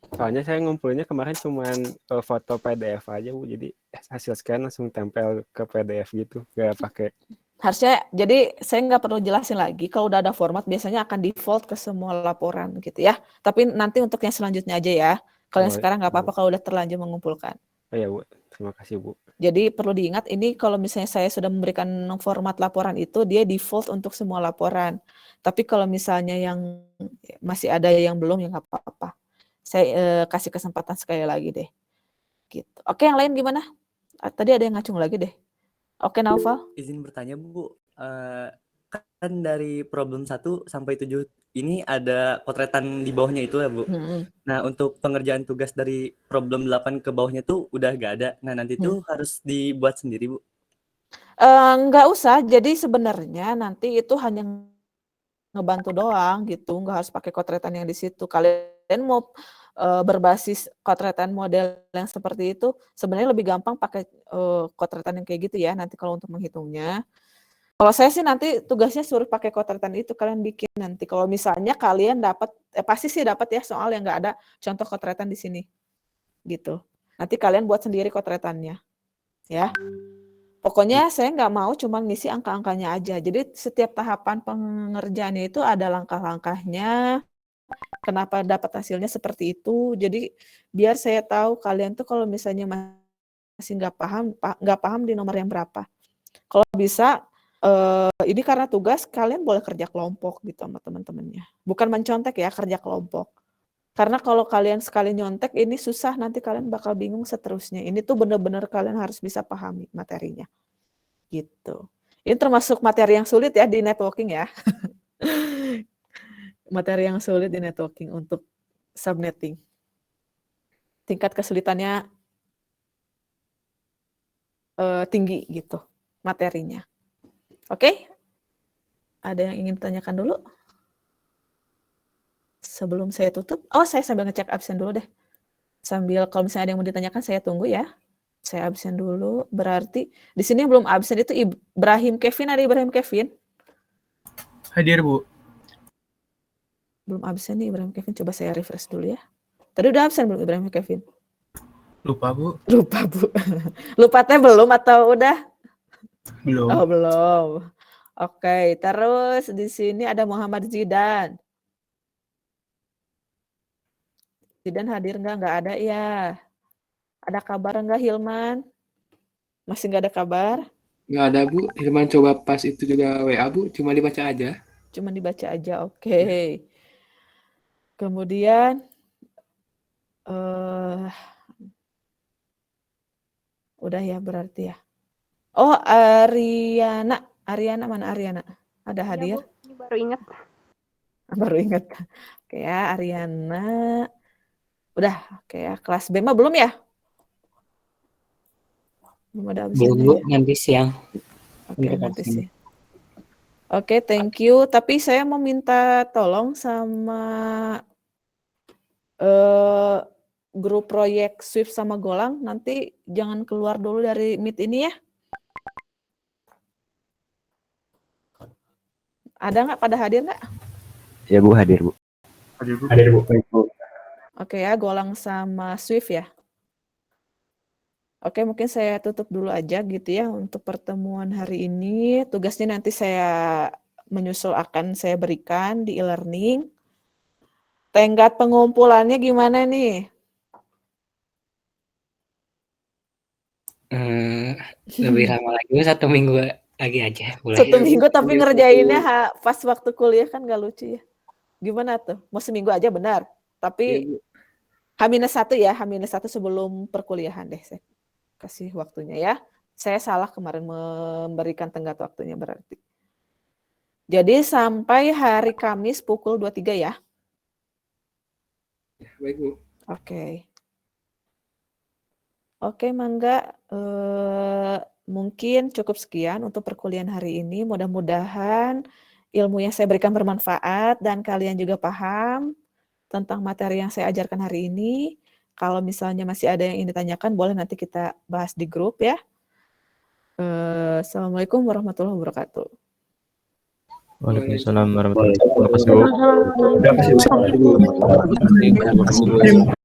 Soalnya saya ngumpulinnya kemarin cuman foto PDF aja, Bu. Jadi hasil scan langsung tempel ke PDF gitu, nggak pakai. Harusnya, jadi saya nggak perlu jelasin lagi. Kalau udah ada format, biasanya akan default ke semua laporan gitu ya. Tapi nanti untuk yang selanjutnya aja ya. Kalau yang sekarang nggak apa-apa kalau udah terlanjur mengumpulkan. Oh ya, Bu. Terima kasih, Bu. Jadi perlu diingat ini kalau misalnya saya sudah memberikan format laporan itu, dia default untuk semua laporan. Tapi kalau misalnya yang masih ada yang belum, ya nggak apa-apa. Saya kasih kesempatan sekali lagi deh. Gitu. Oke, yang lain gimana? Tadi ada yang ngacung lagi deh. Oke, Naufal. Izin bertanya, Bu. Kan dari problem 1 sampai 7 ini ada potretan di bawahnya itu ya, Bu. Nah, untuk pengerjaan tugas dari problem 8 ke bawahnya tuh udah nggak ada. Nah, nanti tuh harus dibuat sendiri, Bu. Nggak usah. Jadi sebenarnya nanti itu hanya ngebantu doang gitu. Nggak harus pakai potretan yang di situ. Kalian mau berbasis potretan model yang seperti itu, sebenarnya lebih gampang pakai potretan yang kayak gitu ya, nanti kalau untuk menghitungnya. Kalau saya sih nanti tugasnya suruh pakai potretan itu, kalian bikin nanti. Kalau misalnya kalian dapat, pasti sih dapat ya soal yang nggak ada contoh potretan di sini. Gitu. Nanti kalian buat sendiri potretannya. Ya. Pokoknya saya nggak mau cuma ngisi angka-angkanya aja. Jadi setiap tahapan pengerjaannya itu ada langkah-langkahnya. Kenapa dapat hasilnya seperti itu? Jadi biar saya tahu kalian tuh kalau misalnya masih nggak paham di nomor yang berapa. Kalau bisa, ini karena tugas kalian boleh kerja kelompok gitu sama teman-temannya. Bukan mencontek ya, kerja kelompok. Karena kalau kalian sekali nyontek ini susah, nanti kalian bakal bingung seterusnya. Ini tuh benar-benar kalian harus bisa pahami materinya. Gitu. Ini termasuk materi yang sulit ya di networking ya. Materi yang sulit di networking untuk subnetting. Tingkat kesulitannya tinggi gitu materinya. Oke? Ada yang ingin tanyakan dulu? Sebelum saya tutup. Oh, saya sambil ngecek absen dulu deh. Sambil kalau misalnya ada yang mau ditanyakan saya tunggu ya. Saya absen dulu. Berarti di sini belum absen itu Ibrahim Kevin, ada Ibrahim Kevin? Hadir, Bu. Belum absen nih Ibrahim Kevin, coba saya refresh dulu ya. Tadi udah absen belum Ibrahim Kevin? Lupa, Bu. Lupa, Bu. Lupa teh belum atau udah? Belum. Oh, belum. Oke, terus di sini ada Muhammad Zidan. Zidan hadir nggak? Nggak ada ya. Ada kabar nggak Hilman? Masih nggak ada kabar? Nggak ada, Bu. Hilman coba pas itu juga WA, Bu. Cuma dibaca aja. Cuma dibaca aja, oke. Kemudian udah ya berarti ya. Oh, Ariana mana Ariana? Ada hadir? Ya, Bu. Ini baru ingat. Baru ingat. Oke ya, Ariana. Udah, oke ya. Kelas B mah belum ya? Belum ada absennya. Belum, Bu. Nanti siang. Oke, nanti sih. Oke, thank you. Tapi saya mau minta tolong sama grup proyek Swift sama Golang, nanti jangan keluar dulu dari Meet ini ya. Ada nggak, pada hadir nggak? Ya Bu, hadir Bu. Hadir Bu. Baik, Bu. Oke ya, Golang sama Swift ya. Oke, mungkin saya tutup dulu aja gitu ya untuk pertemuan hari ini. Tugasnya nanti saya menyusul akan saya berikan di e-learning. Tenggat pengumpulannya gimana nih? Lebih lama lagi, 1 minggu lagi aja. Boleh. 1 minggu tapi ngerjainnya pas waktu kuliah kan gak lucu ya. Gimana tuh? Mau seminggu aja benar. Tapi H-1 ya, H-1 sebelum perkuliahan deh saya kasih waktunya ya. Saya salah kemarin memberikan tenggat waktunya berarti. Jadi sampai hari Kamis pukul 23 ya. Baik Bu. Oke. Oke, Mangga. Mungkin cukup sekian untuk perkuliahan hari ini. Mudah-mudahan ilmu yang saya berikan bermanfaat dan kalian juga paham tentang materi yang saya ajarkan hari ini. Kalau misalnya masih ada yang ingin ditanyakan, boleh nanti kita bahas di grup ya. Assalamualaikum warahmatullahi wabarakatuh. Waalaikumsalam warahmatullahi wabarakatuh. Terima kasih Bu. Terima kasih Bu.